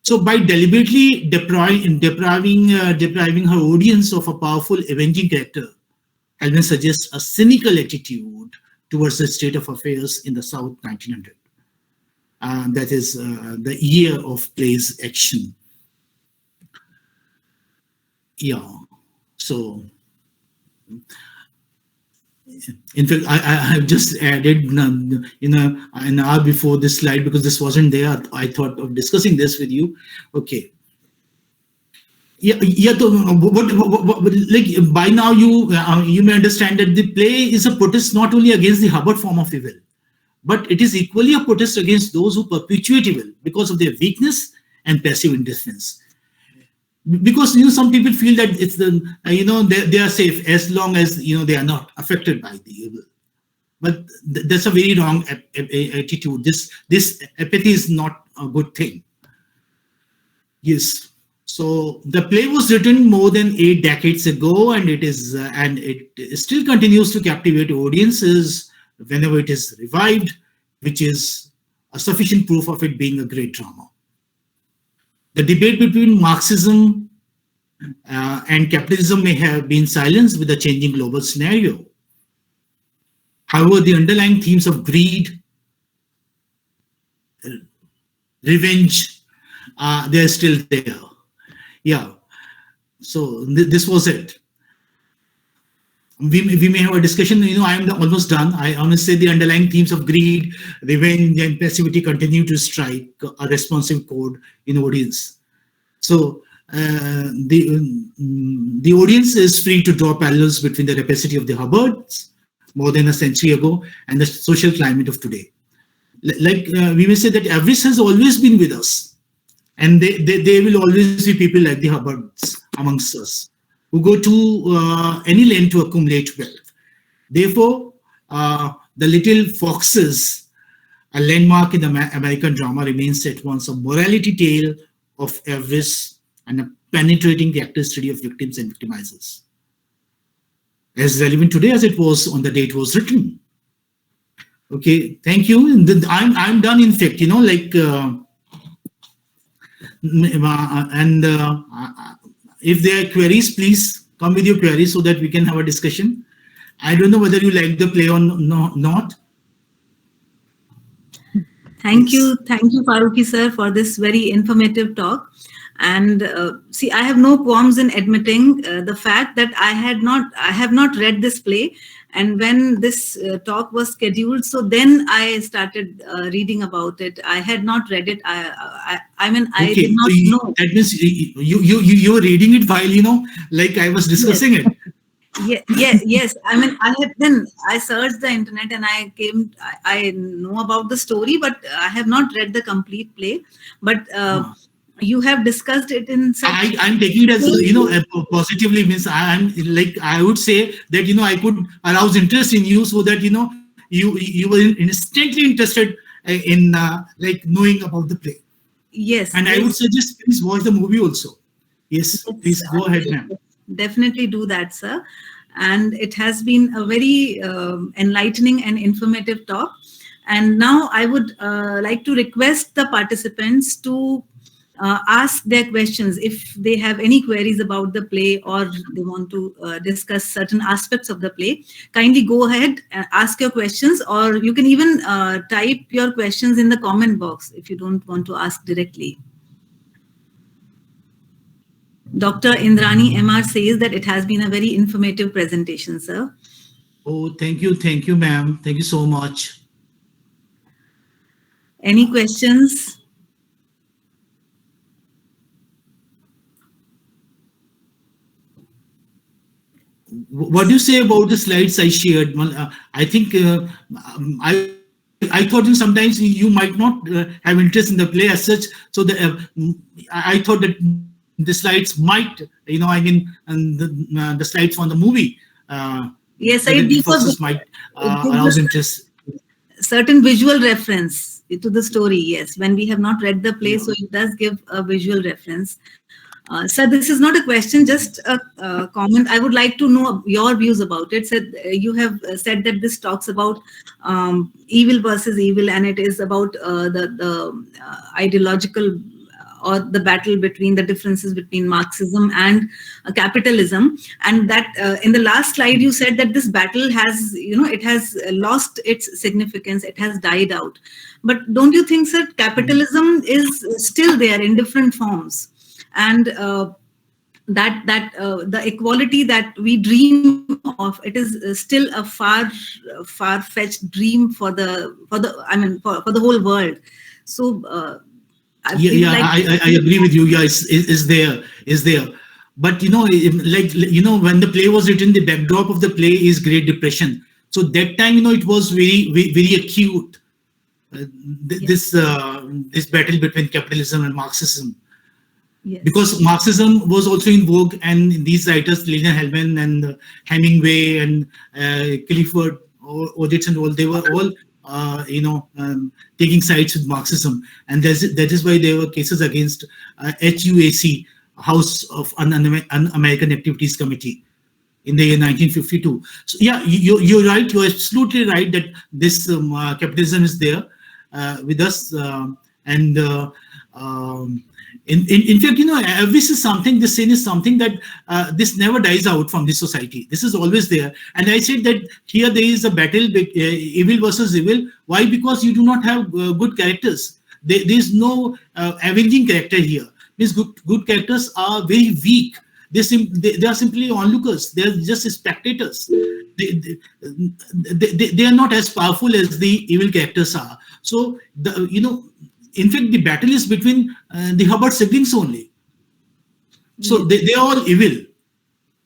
So by deliberately depriving her audience of a powerful avenging character, Hellman suggests a cynical attitude towards the state of affairs in the South 1900. That is the year of play's action. Yeah. So in fact, I have just added an hour before this slide, because this wasn't there. I thought of discussing this with you. Okay. Yeah. So like by now you may understand that the play is a protest not only against the Hubbard form of evil, but it is equally a protest against those who perpetuate evil because of their weakness and passive indifference. Because some people feel that it's they are safe as long as they are not affected by the evil, but that's a very wrong attitude. This apathy is not a good thing. Yes. So the play was written more than 8 decades ago, and it still continues to captivate audiences whenever it is revived, which is a sufficient proof of it being a great drama. The debate between Marxism and capitalism may have been silenced with the changing global scenario. However, the underlying themes of greed, revenge, they're still there. Yeah. So this was it. We may have a discussion. I am almost done. I honestly say the underlying themes of greed, revenge, and passivity continue to strike a responsive chord in audience. So the audience is free to draw parallels between the rapacity of the Hubbards more than a century ago and the social climate of today. Like we may say that avarice has always been with us, and there will always be people like the Hubbards amongst us, who go to any length to accumulate wealth. Therefore, the Little Foxes, a landmark in the American drama, remains at once a morality tale of avarice and a penetrating character study of victims and victimizers, as relevant today as it was on the day it was written. Okay, thank you. And I'm done. In fact, if there are queries, please come with your queries so that we can have a discussion. I don't know whether you like the play or not. Thank you, Farooqui sir, for this very informative talk. And see, I have no qualms in admitting the fact that I have not read this play. And when this talk was scheduled, so then I started reading about it. I had not read it. I did not know. That means you were reading it while like I was discussing it. Yes. I searched the internet and I know about the story, but I have not read the complete play. But you have discussed it in such. I'm taking it as positively, means I'm like, I would say that I could arouse interest in you, so that you were instantly interested in like knowing about the play. Yes, And I would yes, suggest please watch the movie also. Yes, yes, please go I ahead, will ma'am. definitely do that, sir. And it has been a very enlightening and informative talk. And now I would like to request the participants to ask their questions if they have any queries about the play, or they want to discuss certain aspects of the play. Kindly go ahead and ask your questions, or you can even type your questions in the comment box if you don't want to ask directly. Dr. Indrani MR says that it has been a very informative presentation, sir. Oh, thank you, ma'am. Thank you so much. Any questions? What do you say about the slides I shared? Well, I think I thought sometimes you might not have interest in the play as such. So I thought that the slides might, and the slides on the movie, Yes, whether sir, it the gives process might it gives arouse a interest. certain visual reference to the story. Yes, when we have not read the play, Yeah. so it does give a visual reference. Sir, this is not a question, just a comment. I would like to know your views about it. Said you have said that this talks about evil versus evil, and it is about the ideological or the battle between the differences between Marxism and capitalism. And that in the last slide you said that this battle has, it has lost its significance, it has died out. But don't you think, sir, capitalism is still there in different forms? And the equality that we dream of, it is still a far-fetched dream for the whole world. So Yeah, we would yeah, like I agree with you. Yeah, is there, is there. But like when the play was written, the backdrop of the play is Great Depression. So that time, it was very acute. This this battle between capitalism and Marxism, yes, because Marxism was also in vogue, and these writers, Lillian, Hellman, and Hemingway, and Clifford, Odets, and all, they were all, taking sides with Marxism, and that is why there were cases against HUAC, House of Un-American Activities Committee, in the year 1952. So yeah, you're right. You're absolutely right that this capitalism is there with us, and in fact, this is something. This sin is something that this never dies out from this society. This is always there. And I said that here there is a battle, evil versus evil. Why? Because you do not have good characters. There is no avenging character here. These good characters are very weak. They are simply onlookers. They are just spectators. They are not as powerful as the evil characters are. So in fact, the battle is between the Hubbard siblings only. So they are all evil.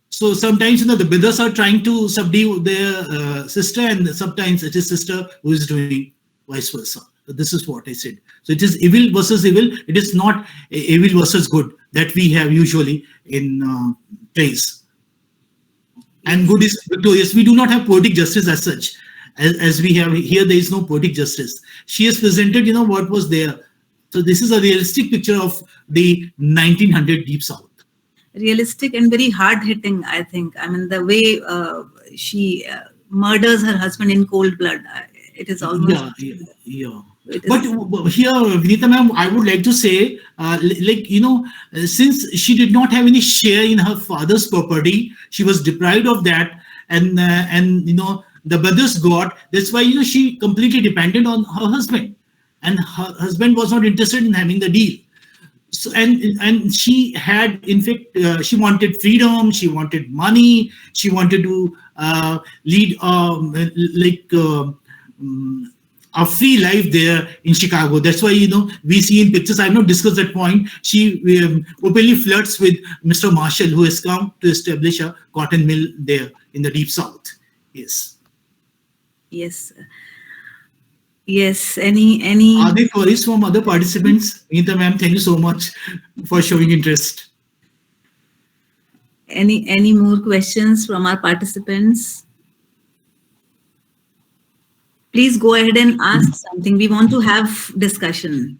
So sometimes the brothers are trying to subdue their sister, and sometimes it is sister who is doing vice versa. So this is what I said. So it is evil versus evil. It is not evil versus good that we have usually in plays. And good is victorious. We do not have poetic justice as such, as we have here. There is no poetic justice. She has presented, what was there. So this is a realistic picture of the 1900 Deep South. realistic and very hard hitting, I think. I mean, the way she murders her husband in cold blood, it is almost. Yeah. But here, Vinita ma'am, I would like to say, since she did not have any share in her father's property, she was deprived of that, and the brothers got. That's why she completely depended on her husband, and her husband was not interested in having the deal. So and she had, in fact, she wanted freedom, she wanted money, she wanted to lead a free life there in Chicago. That's why we see in pictures. I have not discussed that point. She openly flirts with Mr. Marshall, who has come to establish a cotton mill there in the Deep South. Yes. Yes. Yes, any Are there queries from other participants? Meeta ma'am, thank you so much for showing interest. any more questions from our participants? Please go ahead and ask something. We want to have discussion.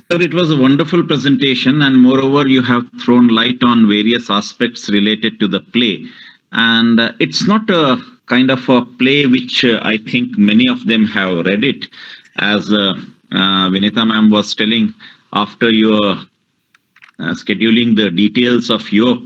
Sir, it was a wonderful presentation, and moreover, you have thrown light on various aspects related to the play. And it's not a kind of a play which I think many of them have read it. As Vinita ma'am was telling, after your scheduling the details of your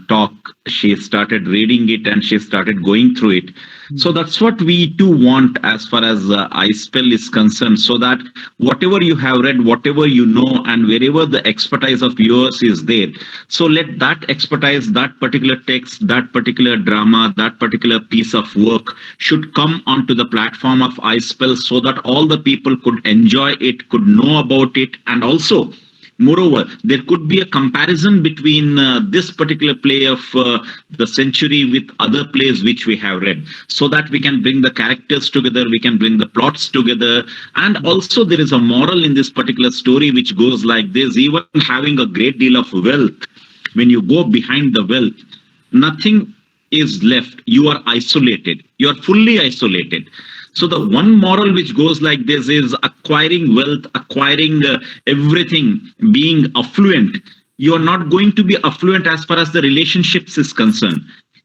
talk, she started reading it and she started going through it. So that's what we too want as far as iSpell is concerned, so that whatever you have read, whatever you know, and wherever the expertise of yours is there, so let that expertise, that particular text, that particular drama, that particular piece of work should come onto the platform of iSpell, so that all the people could enjoy it, could know about it, and also moreover, there could be a comparison between this particular play of the century with other plays which we have read, so that we can bring the characters together, we can bring the plots together. And also there is a moral in this particular story which goes like this: even having a great deal of wealth, when you go behind the wealth, nothing is left. You are isolated. You are fully isolated. So the one moral which goes like this is acquiring wealth, acquiring everything, being affluent. You are not going to be affluent as far as the relationships is concerned.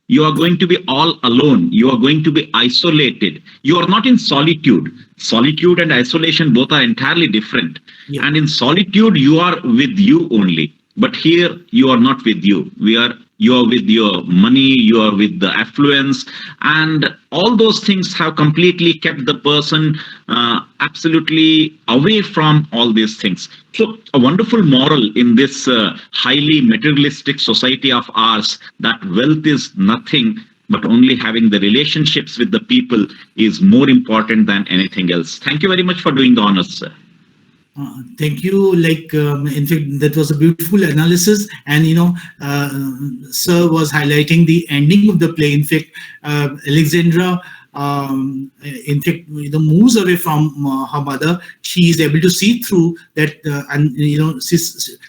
You are going to be all alone. You are going to be isolated. You are not in solitude. Solitude and isolation both are entirely different. Yeah. And in solitude, you are with you only. But here, you are not with you. You are with your money, you are with the affluence, and all those things have completely kept the person absolutely away from all these things. So a wonderful moral in this highly materialistic society of ours, that wealth is nothing, but only having the relationships with the people is more important than anything else. Thank you very much for doing the honors, sir. Thank you. In fact, that was a beautiful analysis, and Sir was highlighting the ending of the play. In fact, Alexandra, in fact, moves away from her mother. She is able to see through that, and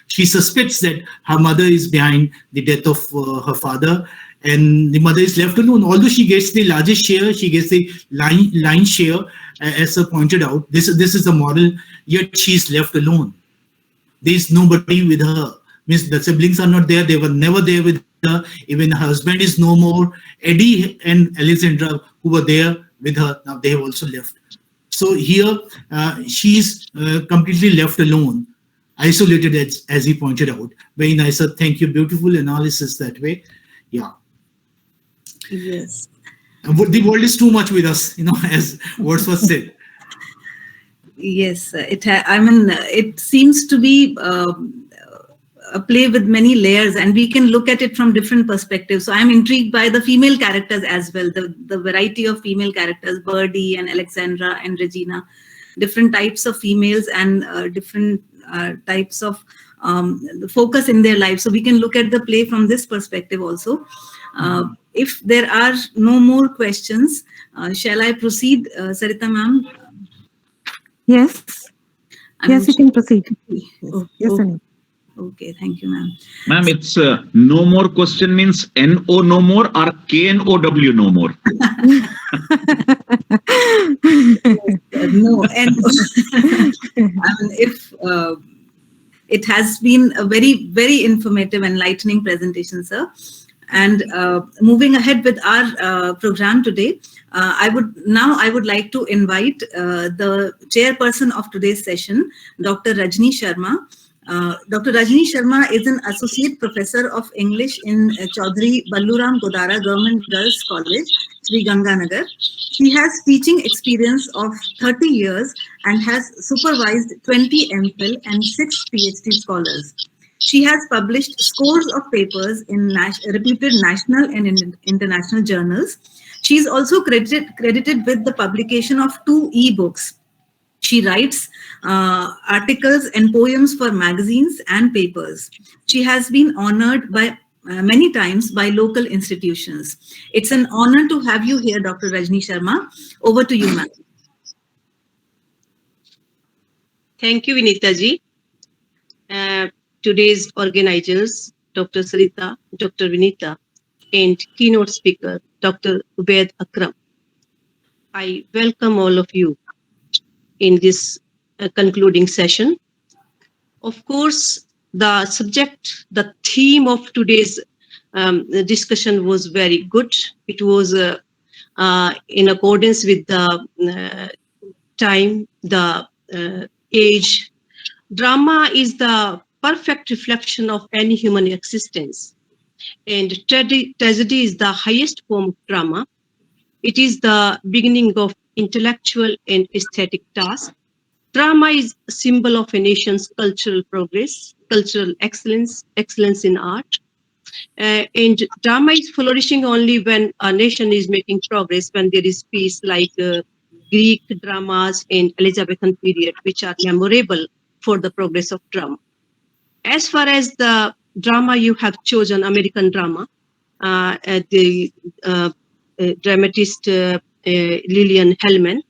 she suspects that her mother is behind the death of her father, and the mother is left alone. Although she gets the largest share, she gets the line share, as Sir pointed out. This is the model. Yet she is left alone. There is nobody with her. Means the siblings are not there. They were never there with her. Even her husband is no more. Eddie and Alexandra, who were there with her, now they have also left. So here she is completely left alone, isolated, as he pointed out. Very nice, sir. Thank you. Beautiful analysis that way. Yeah. Yes. The world is too much with us, as words was said. Yes, it seems to be a play with many layers, and we can look at it from different perspectives. So I'm intrigued by the female characters as well, the variety of female characters, Birdie and Alexandra and Regina, different types of females and different types of focus in their lives. So we can look at the play from this perspective also. If there are no more questions, shall I proceed, Sarita ma'am? Yes. Yes, you can proceed. Oh, yes, oh. Okay, thank you, ma'am. Ma'am, it's no more question means N-O no more or K-N-O-W no more? No, and if it has been a very, very informative, enlightening presentation, sir. And moving ahead with our program today, I would like to invite the chairperson of today's session, Dr. Rajni Sharma. Dr. Rajni Sharma is an associate professor of English in Chaudhary Balluram Godara Government Girls College, Sri Ganganagar. She has teaching experience of 30 years and has supervised 20 MPhil and 6 PhD scholars. She has published scores of papers in reputed national and international journals. She is also credited with the publication of 2 e-books. She writes articles and poems for magazines and papers. She has been honored by many times by local institutions. It's an honor to have you here, Dr. Rajni Sharma. Over to you, ma'am. Thank you, Vinita ji. Today's organizers, Dr. Sarita, Dr. Vinita, and keynote speaker, Dr. Ubaid Akram. I welcome all of you in this concluding session. Of course, the subject, the theme of today's discussion was very good. It was in accordance with the time, the age. Drama is the perfect reflection of any human existence. And tragedy is the highest form of drama. It is the beginning of intellectual and aesthetic tasks. Drama is a symbol of a nation's cultural progress, cultural excellence, excellence in art. And drama is flourishing only when a nation is making progress, when there is peace, like Greek dramas and Elizabethan period, which are memorable for the progress of drama. As far as the drama you have chosen, American drama, the dramatist Lillian Hellman,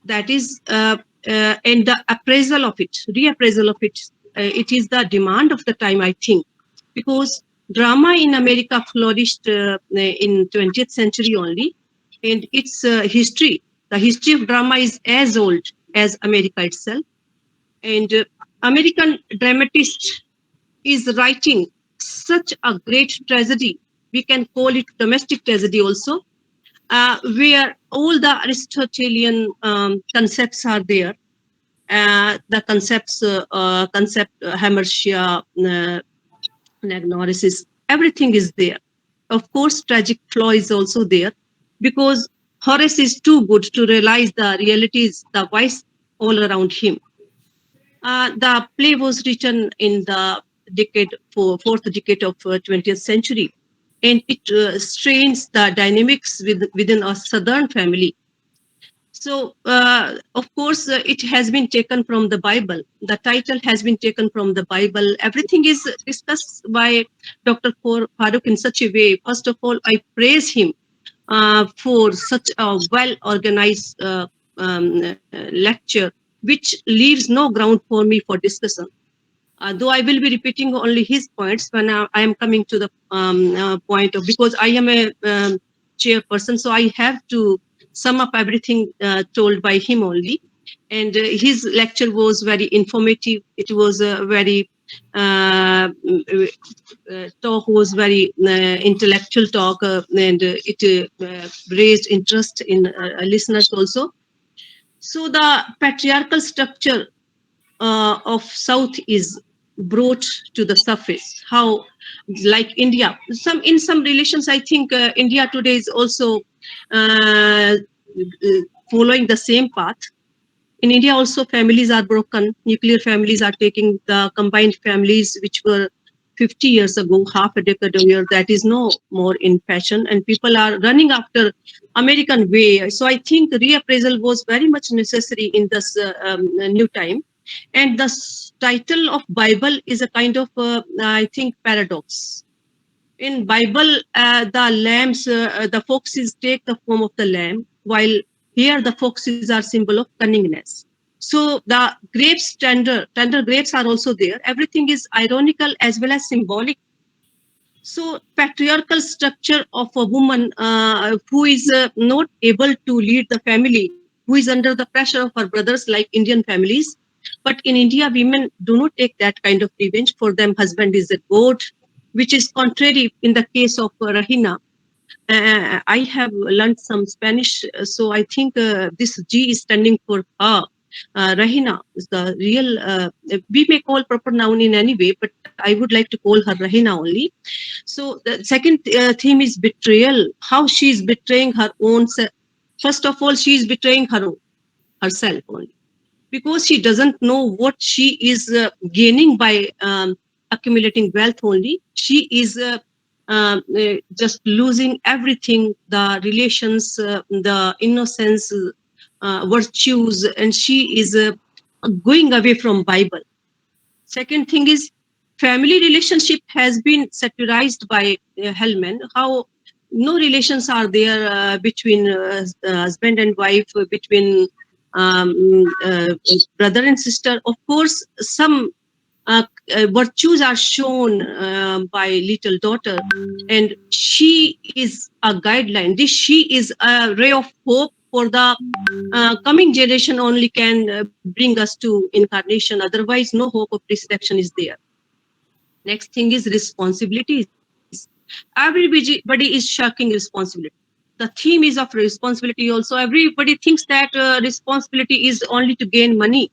that is, and the appraisal of it, reappraisal of it, it is the demand of the time, I think, because drama in America flourished in 20th century only, and its history, the history of drama is as old as America itself. And American dramatist is writing such a great tragedy, we can call it domestic tragedy also, where all the Aristotelian concepts are there. The concepts, hamartia, anagnorisis, everything is there. Of course, tragic flaw is also there, because Horace is too good to realize the realities, the vice all around him. The play was written in the fourth decade of 20th century, and it strains the dynamics within a southern family. So, of course, it has been taken from the Bible. The title has been taken from the Bible. Everything is discussed by Dr. Farooqui in such a way. First of all, I praise him for such a well-organized lecture, which leaves no ground for me for discussion. Though I will be repeating only his points when I am coming to the point of, because I am a chairperson, so I have to sum up everything told by him only. And his lecture was very informative. It was very talk was very intellectual talk, and it raised interest in listeners also. So the patriarchal structure of South is brought to the surface. How, like India, in some relations, I think India today is also following the same path. In India also, families are broken. Nuclear families are taking the combined families, which were 50 years ago, half a decade earlier, that is no more in fashion, and people are running after American way. So I think reappraisal was very much necessary in this new time. And the title of Bible is a kind of, I think, paradox. In Bible, the lambs, the foxes take the form of the lamb, while here the foxes are symbol of cunningness. So the grapes, tender grapes are also there. Everything is ironical as well as symbolic. So patriarchal structure of a woman who is not able to lead the family, who is under the pressure of her brothers like Indian families. But in India, women do not take that kind of revenge. For them, husband is a god, which is contrary in the case of Rahina. I have learned some Spanish, so I think this G is standing for her. Rahina is the real, we may call proper noun in any way, but I would like to call her Rahina only. So the second theme is betrayal, how she is betraying her own self. First of all, she is betraying herself only, because she doesn't know what she is gaining by accumulating wealth only. She is just losing everything, the relations, the innocence, virtues, and she is going away from Bible. Second thing is family relationship has been satirized by Hellman, how no relations are there between husband and wife, between brother and sister. Of course, some virtues are shown by little daughter, and she is a guideline. She is a ray of hope for the coming generation. Only can bring us to incarnation. Otherwise, no hope of resurrection is there. Next thing is responsibilities. Everybody is shirking responsibility. The theme is of responsibility also. Everybody thinks that responsibility is only to gain money.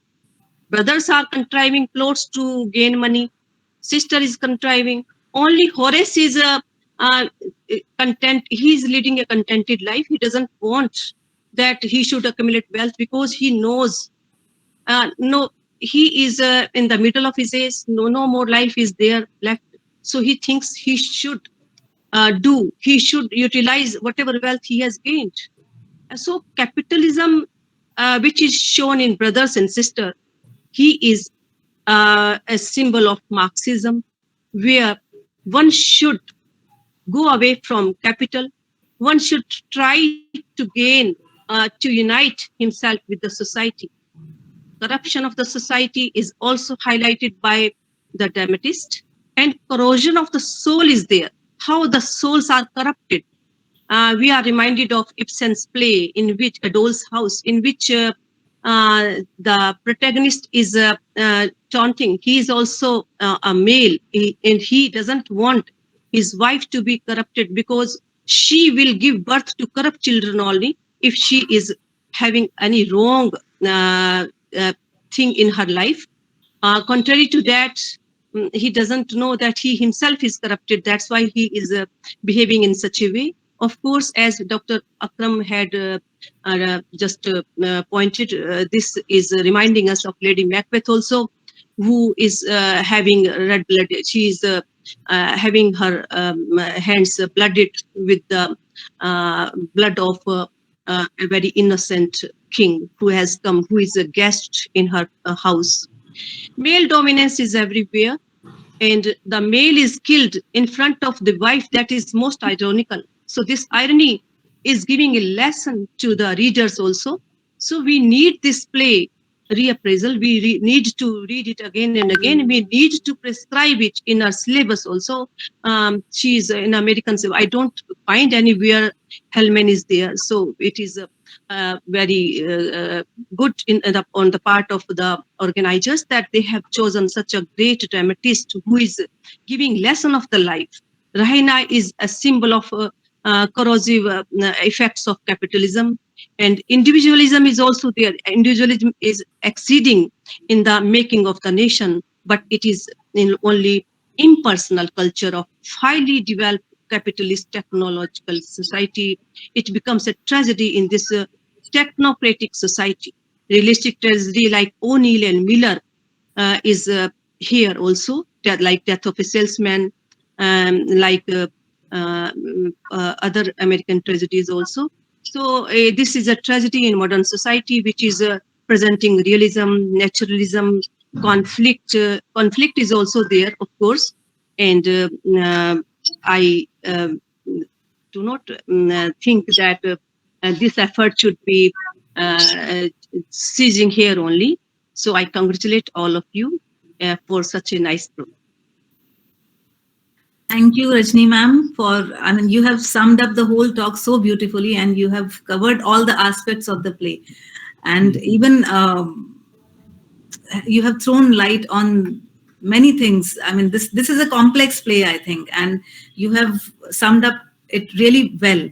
Brothers are contriving plots to gain money. Sister is contriving. Only Horace is uh, content. He is leading a contented life. He doesn't want that he should accumulate wealth because he knows no, he is in the middle of his age. No more life is there left. So he thinks he should he should utilize whatever wealth he has gained. So capitalism, which is shown in brothers and sister, he is a symbol of Marxism, where one should go away from capital. One should try to gain, to unite himself with the society. Corruption of the society is also highlighted by the dramatist, and corrosion of the soul is there. How the souls are corrupted. We are reminded of Ibsen's play, in which A Doll's House, in which the protagonist is taunting. He is also a male, and he doesn't want his wife to be corrupted because she will give birth to corrupt children only if she is having any wrong thing in her life. Contrary to that, he doesn't know that he himself is corrupted. That's why he is behaving in such a way. Of course, as Dr. Akram had just pointed, this is reminding us of Lady Macbeth also, who is having red blood. She is having her hands blooded with the blood of a very innocent king who has come, who is a guest in her house. Male dominance is everywhere, and the male is killed in front of the wife. That is most ironical. So this irony is giving a lesson to the readers also. So we need this play, Reappraisal. We need to read it again and again. We need to prescribe it in our syllabus also. She is in American, so I don't find anywhere Hellman is there. So it is very good on the part of the organizers that they have chosen such a great dramatist who is giving lesson of the life. Rahina is a symbol of corrosive effects of capitalism, and individualism is also there. Individualism is exceeding in the making of the nation, but it is in only impersonal culture of highly developed capitalist technological society. It becomes a tragedy in this technocratic society. Realistic tragedy like O'Neill and Miller is here also, like Death of a Salesman, like other American tragedies also. So this is a tragedy in modern society, which is presenting realism, naturalism, conflict. Conflict is also there, of course, and I do not think that this effort should be ceasing here only. So I congratulate all of you for such a nice program. Thank you, Rajni ma'am, I mean, you have summed up the whole talk so beautifully, and you have covered all the aspects of the play. And even you have thrown light on many things. I mean, this is a complex play, I think, and you have summed up it really well.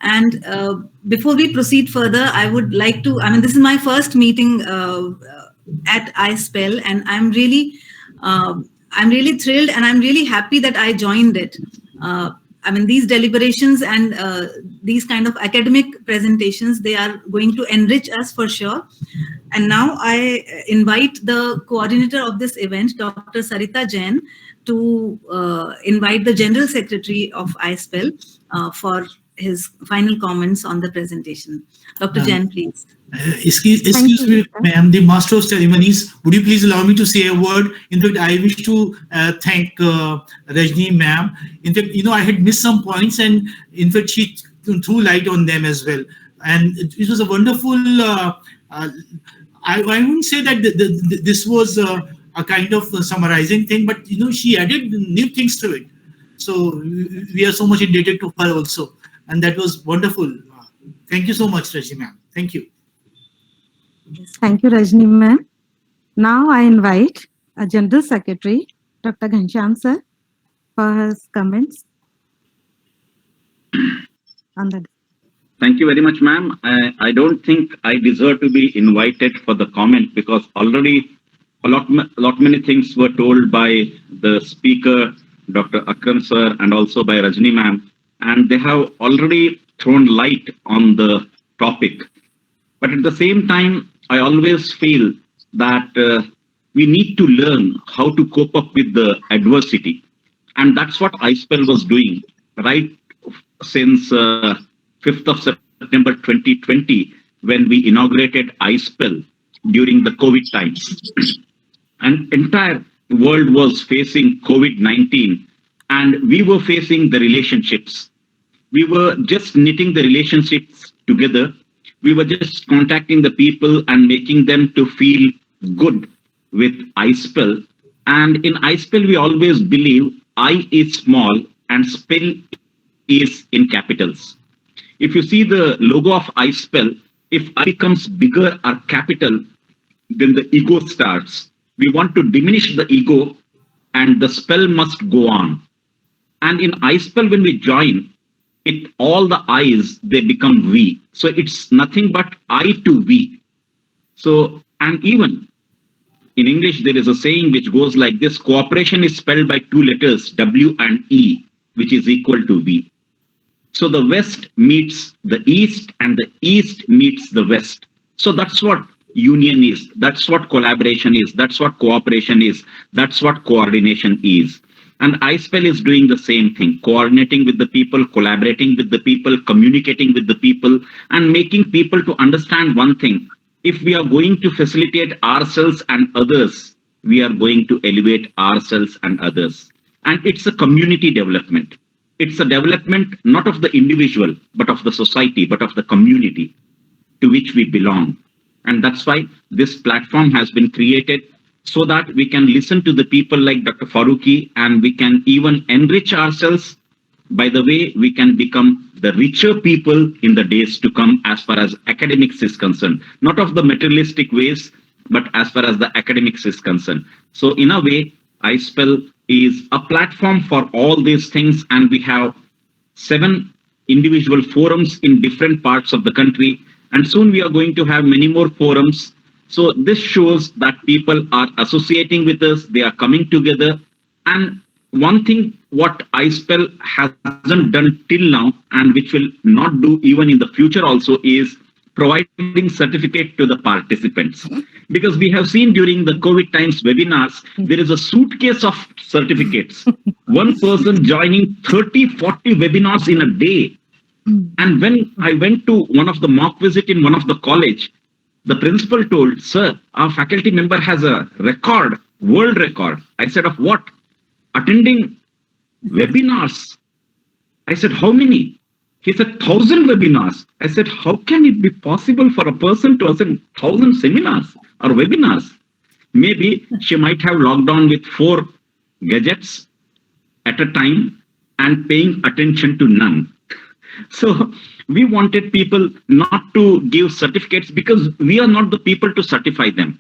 And before we proceed further, I would like to, I mean, this is my first meeting at iSpell, and I'm really thrilled, and I'm really happy that I joined it. I mean, these deliberations and these kind of academic presentations, they are going to enrich us for sure. And now I invite the coordinator of this event, Dr. Sarita Jain, to invite the General Secretary of iSpell for his final comments on the presentation. Dr. Jain, please. Excuse me, ma'am, the master of ceremonies, would you please allow me to say a word? In fact, I wish to thank Rajni, ma'am. In fact, I had missed some points, and in fact, she threw light on them as well. And it was a wonderful, I wouldn't say that this was a kind of summarizing thing, but she added new things to it. So we are so much indebted to her also. And that was wonderful. Thank you so much, Rajni, ma'am. Thank you. Thank you, Rajni ma'am. Now I invite our General Secretary, Dr. Ghanshyam sir, for his comments on that. Thank you very much, ma'am. I don't think I deserve to be invited for the comment because already a lot many things were told by the speaker, Dr. Akram sir, and also by Rajni ma'am, and they have already thrown light on the topic. But at the same time, I always feel that we need to learn how to cope up with the adversity. And that's what ISPEL was doing right since 5th of September 2020, when we inaugurated ISPEL during the COVID times. And entire world was facing COVID-19, and we were facing the relationships. We were just knitting the relationships together. We were just contacting the people and making them to feel good with ISPEL. And in ISPEL, we always believe I is small and spell is in capitals. If you see the logo of ISPEL, if I becomes bigger or capital, then the ego starts. We want to diminish the ego and the spell must go on. And in ISPEL, when we join, all the I's, they become we. So it's nothing but I to we. So, and even in English, there is a saying which goes like this: cooperation is spelled by two letters, W and E, which is equal to V. So the West meets the East and the East meets the West. So that's what union is. That's what collaboration is. That's what cooperation is. That's what coordination is. And ISPEL is doing the same thing, coordinating with the people, collaborating with the people, communicating with the people, and making people to understand one thing. If we are going to facilitate ourselves and others, we are going to elevate ourselves and others. And it's a community development. It's a development not of the individual, but of the society, but of the community to which we belong. And that's why this platform has been created, so that we can listen to the people like Dr. Farooqui, and we can even enrich ourselves. By the way, we can become the richer people in the days to come as far as academics is concerned, not of the materialistic ways, but as far as the academics is concerned. So in a way, ISPEL is a platform for all these things, and we have 7 individual forums in different parts of the country, and soon we are going to have many more forums. So this shows that people are associating with us, they are coming together. And one thing what ISPEL hasn't done till now, and which will not do even in the future also, is providing certificate to the participants. Because we have seen during the COVID times webinars, there is a suitcase of certificates. One person joining 30, 40 webinars in a day. And when I went to one of the mock visit in one of the college, the principal told, "Sir, our faculty member has a record, world record." I said, "Of what?" "Attending webinars." I said, "How many?" He said, 1,000 webinars. I said, "How can it be possible for a person to attend 1,000 seminars or webinars?" Maybe she might have logged on with 4 gadgets at a time and paying attention to none. So we wanted people not to give certificates because we are not the people to certify them.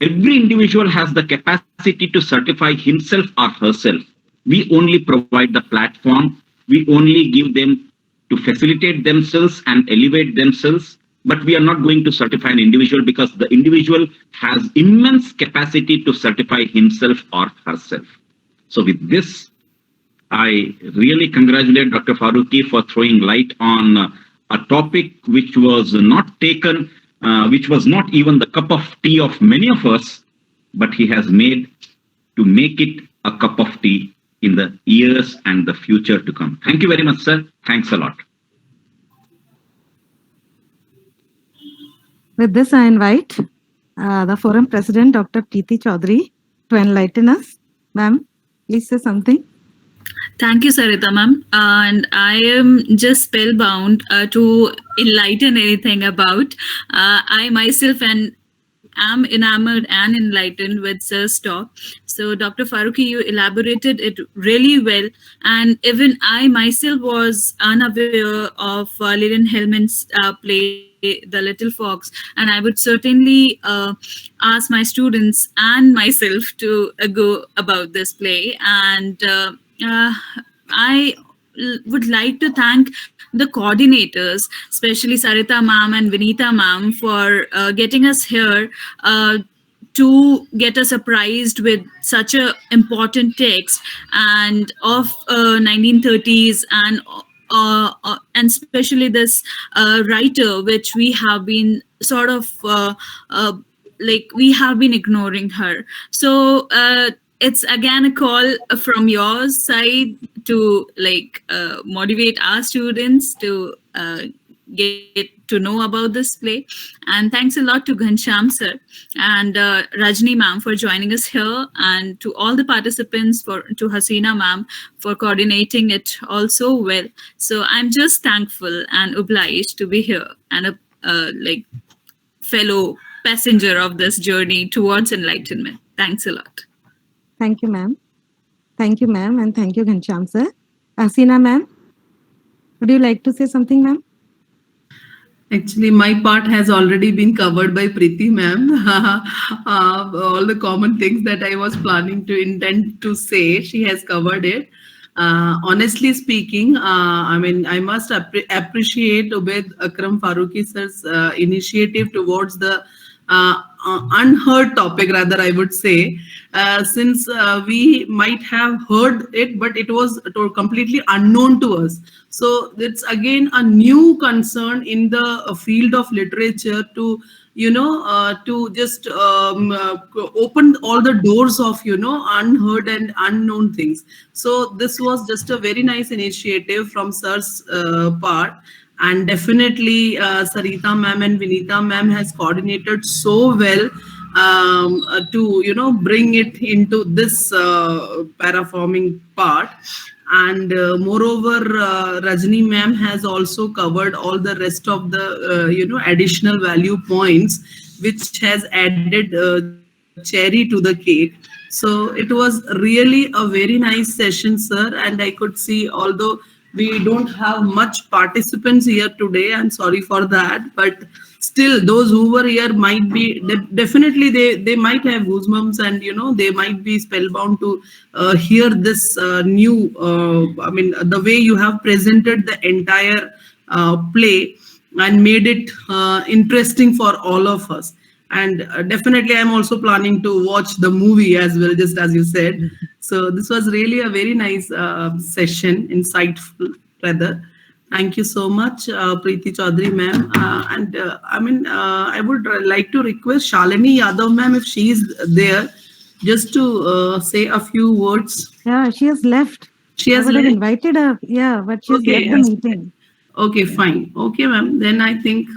Every individual has the capacity to certify himself or herself. We only provide the platform. We only give them to facilitate themselves and elevate themselves. But we are not going to certify an individual because the individual has immense capacity to certify himself or herself. So with this, I really congratulate Dr. Farooqui for throwing light on a topic which was not taken, which was not even the cup of tea of many of us, but he has made to make it a cup of tea in the years and the future to come. Thank you very much, sir. Thanks a lot. With this, I invite the forum president, Dr. Preeti Chaudhary, to enlighten us. Ma'am, please say something. Thank you, Sarita ma'am. And I am just spellbound to enlighten anything about. I myself am enamored and enlightened with Sir's talk. So, Dr. Farooqui, you elaborated it really well. And even I myself was unaware of Lillian Hellman's play, The Little Fox. And I would certainly ask my students and myself to go about this play. And I would like to thank the coordinators, especially Sarita ma'am and Vinita ma'am, for getting us here to get us surprised with such a important text and of 1930s and especially this writer, which we have been sort of like we have been ignoring her. So it's again a call from your side to like motivate our students to get to know about this play. And thanks a lot to Ghansham sir and Rajni ma'am for joining us here, and to all the participants, to Hasina ma'am for coordinating it also well. So I'm just thankful and obliged to be here and a like fellow passenger of this journey towards enlightenment. Thanks a lot. Thank you, ma'am. Thank you, ma'am, and thank you, Ghansham sir. Hasina ma'am, would you like to say something, ma'am? Actually, my part has already been covered by Preeti ma'am. All the common things that I was planning to intend to say, she has covered it. Honestly speaking, I mean, I must appreciate Ubaid Akram Farooqui sir's initiative towards the unheard topic, rather I would say, since we might have heard it, but it was completely unknown to us. So it's again a new concern in the field of literature to, you know, to just open all the doors of, you know, unheard and unknown things. So this was just a very nice initiative from Sir's part. And definitely Sarita ma'am and Vinita ma'am has coordinated so well to, you know, bring it into this paraforming part. And moreover, Rajni ma'am has also covered all the rest of the, you know, additional value points, which has added cherry to the cake. So it was really a very nice session, sir. And I could see, although we don't have much participants here today, I'm sorry for that, but still those who were here might be definitely they might have goosebumps, and you know, they might be spellbound to hear this new I mean, the way you have presented the entire play and made it interesting for all of us. And definitely I'm also planning to watch the movie as well, just as you said. So this was really a very nice session, insightful rather. Thank you so much, Preeti Chaudhary ma'am. And I mean, I would like to request Shalini Yadav ma'am, if she is there, just to say a few words. Yeah, she has left. She has I would have left. invited her, yeah, but she's Okay, left the meeting. Okay, fine. Okay, ma'am. Then I think.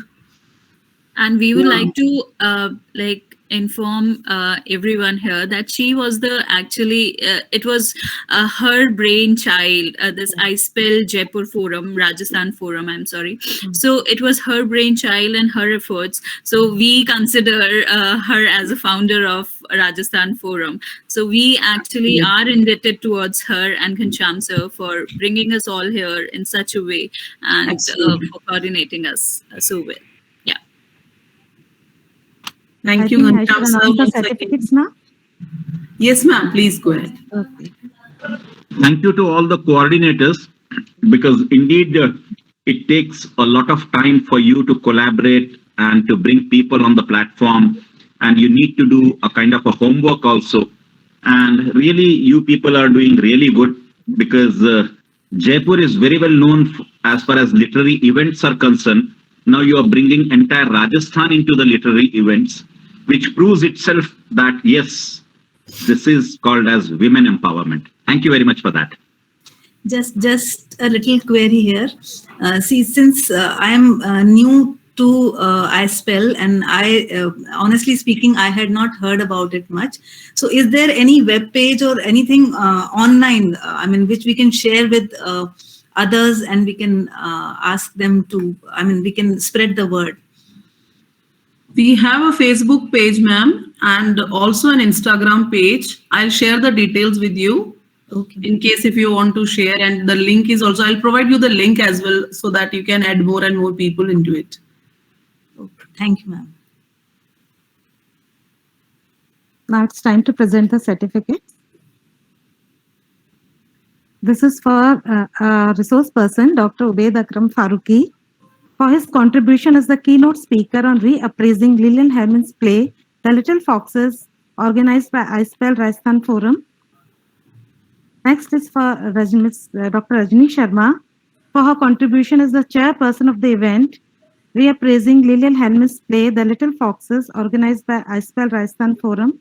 And we would like to like inform everyone here that she was the actually it was her brainchild, this I Spell Jaipur forum, Rajasthan forum, I'm sorry. So it was her brainchild and her efforts. So we consider her as a founder of Rajasthan forum. So we actually are indebted towards her and Ghansham sir for bringing us all here in such a way and for coordinating us so well. Thank you, I think I Ghansham should sir. announce the Once again. certificates now. Yes, ma'am. Please go ahead. Okay. Thank you to all the coordinators, because indeed it takes a lot of time for you to collaborate and to bring people on the platform, and you need to do a kind of a homework also. And really, you people are doing really good, because Jaipur is very well known as far as literary events are concerned. Now you are bringing entire Rajasthan into the literary events, which proves itself that yes, this is called as women empowerment. Thank you very much for that. Just a little query here. See, since I am new to iSpell, and honestly speaking, I had not heard about it much. So is there any web page or anything online, which we can share with others, and we can ask them to, we can spread the word? We have a Facebook page, ma'am, and also an Instagram page. I'll share the details with you. Okay. In case if you want to share, and the link is also, I'll provide you the link as well so that you can add more and more people into it. Okay. Thank you, ma'am. Now it's time to present the certificates. This is for resource person, Dr. Ubaid Akram Farooqui, for his contribution as the keynote speaker on reappraising Lillian Hellman's play, The Little Foxes, organized by iSpell Rajasthan Forum. Next is for Dr. Rajni Sharma, for her contribution as the chairperson of the event, Reappraising Lillian Hellman's play, The Little Foxes, organized by iSpell Rajasthan Forum.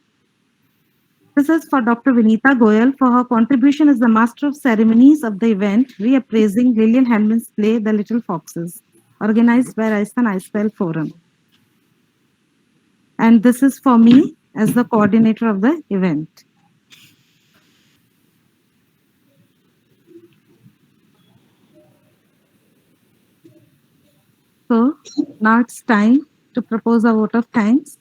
This is for Dr. Vinita Goyal, for her contribution as the master of ceremonies of the event, Reappraising Lillian Hellman's play, The Little Foxes, organized by Rajasthan iSpell Forum. And this is for me as the coordinator of the event. So now it's time to propose a vote of thanks.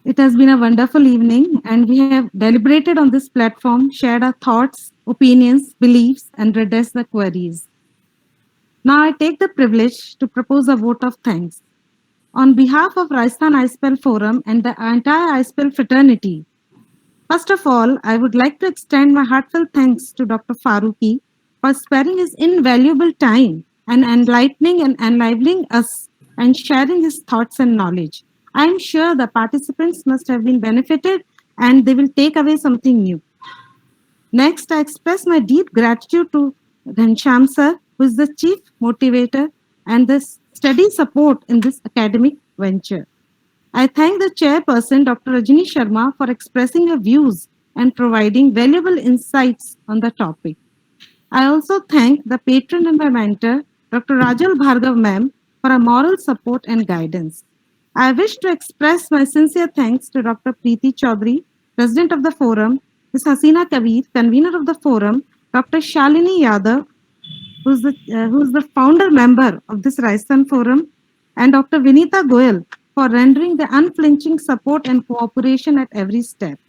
It has been a wonderful evening, and we have deliberated on this platform, shared our thoughts, opinions, beliefs, and redressed the queries. Now I take the privilege to propose a vote of thanks. On behalf of Rajasthan iSpell Forum and the entire iSpell fraternity, first of all, I would like to extend my heartfelt thanks to Dr. Farooqui for sparing his invaluable time and enlightening and enlivening us and sharing his thoughts and knowledge. I am sure the participants must have been benefited and they will take away something new. Next, I express my deep gratitude to Ghansham sir, who is the chief motivator and the steady support in this academic venture. I thank the chairperson, Dr. Rajni Sharma, for expressing her views and providing valuable insights on the topic. I also thank the patron and my mentor, Dr. Rajal Bhargav ma'am, for her moral support and guidance. I wish to express my sincere thanks to Dr. Preeti Chaudhary, President of the Forum, Ms. Hasina Kabir, Convener of the Forum, Dr. Shalini Yadav, who is the founder member of this Rajasthan Forum, and Dr. Vinita Goyal for rendering the unflinching support and cooperation at every step.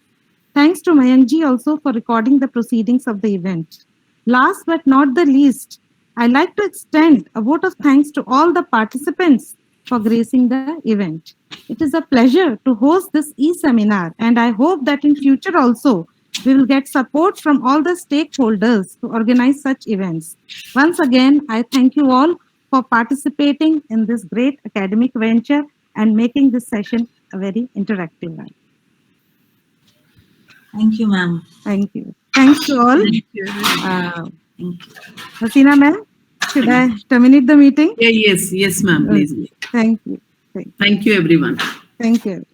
Thanks to Mayankji also for recording the proceedings of the event. Last but not the least, I'd like to extend a vote of thanks to all the participants for gracing the event. It is a pleasure to host this e-seminar, and I hope that in future also we will get support from all the stakeholders to organize such events. Once again, I thank you all for participating in this great academic venture and making this session a very interactive one. Thank you, ma'am. Thank you. Thanks to all. Thank you. Thank you. Hasina ma'am, should I terminate the meeting? Yeah, yes, ma'am, please. Thank you. Thank you, everyone. Thank you.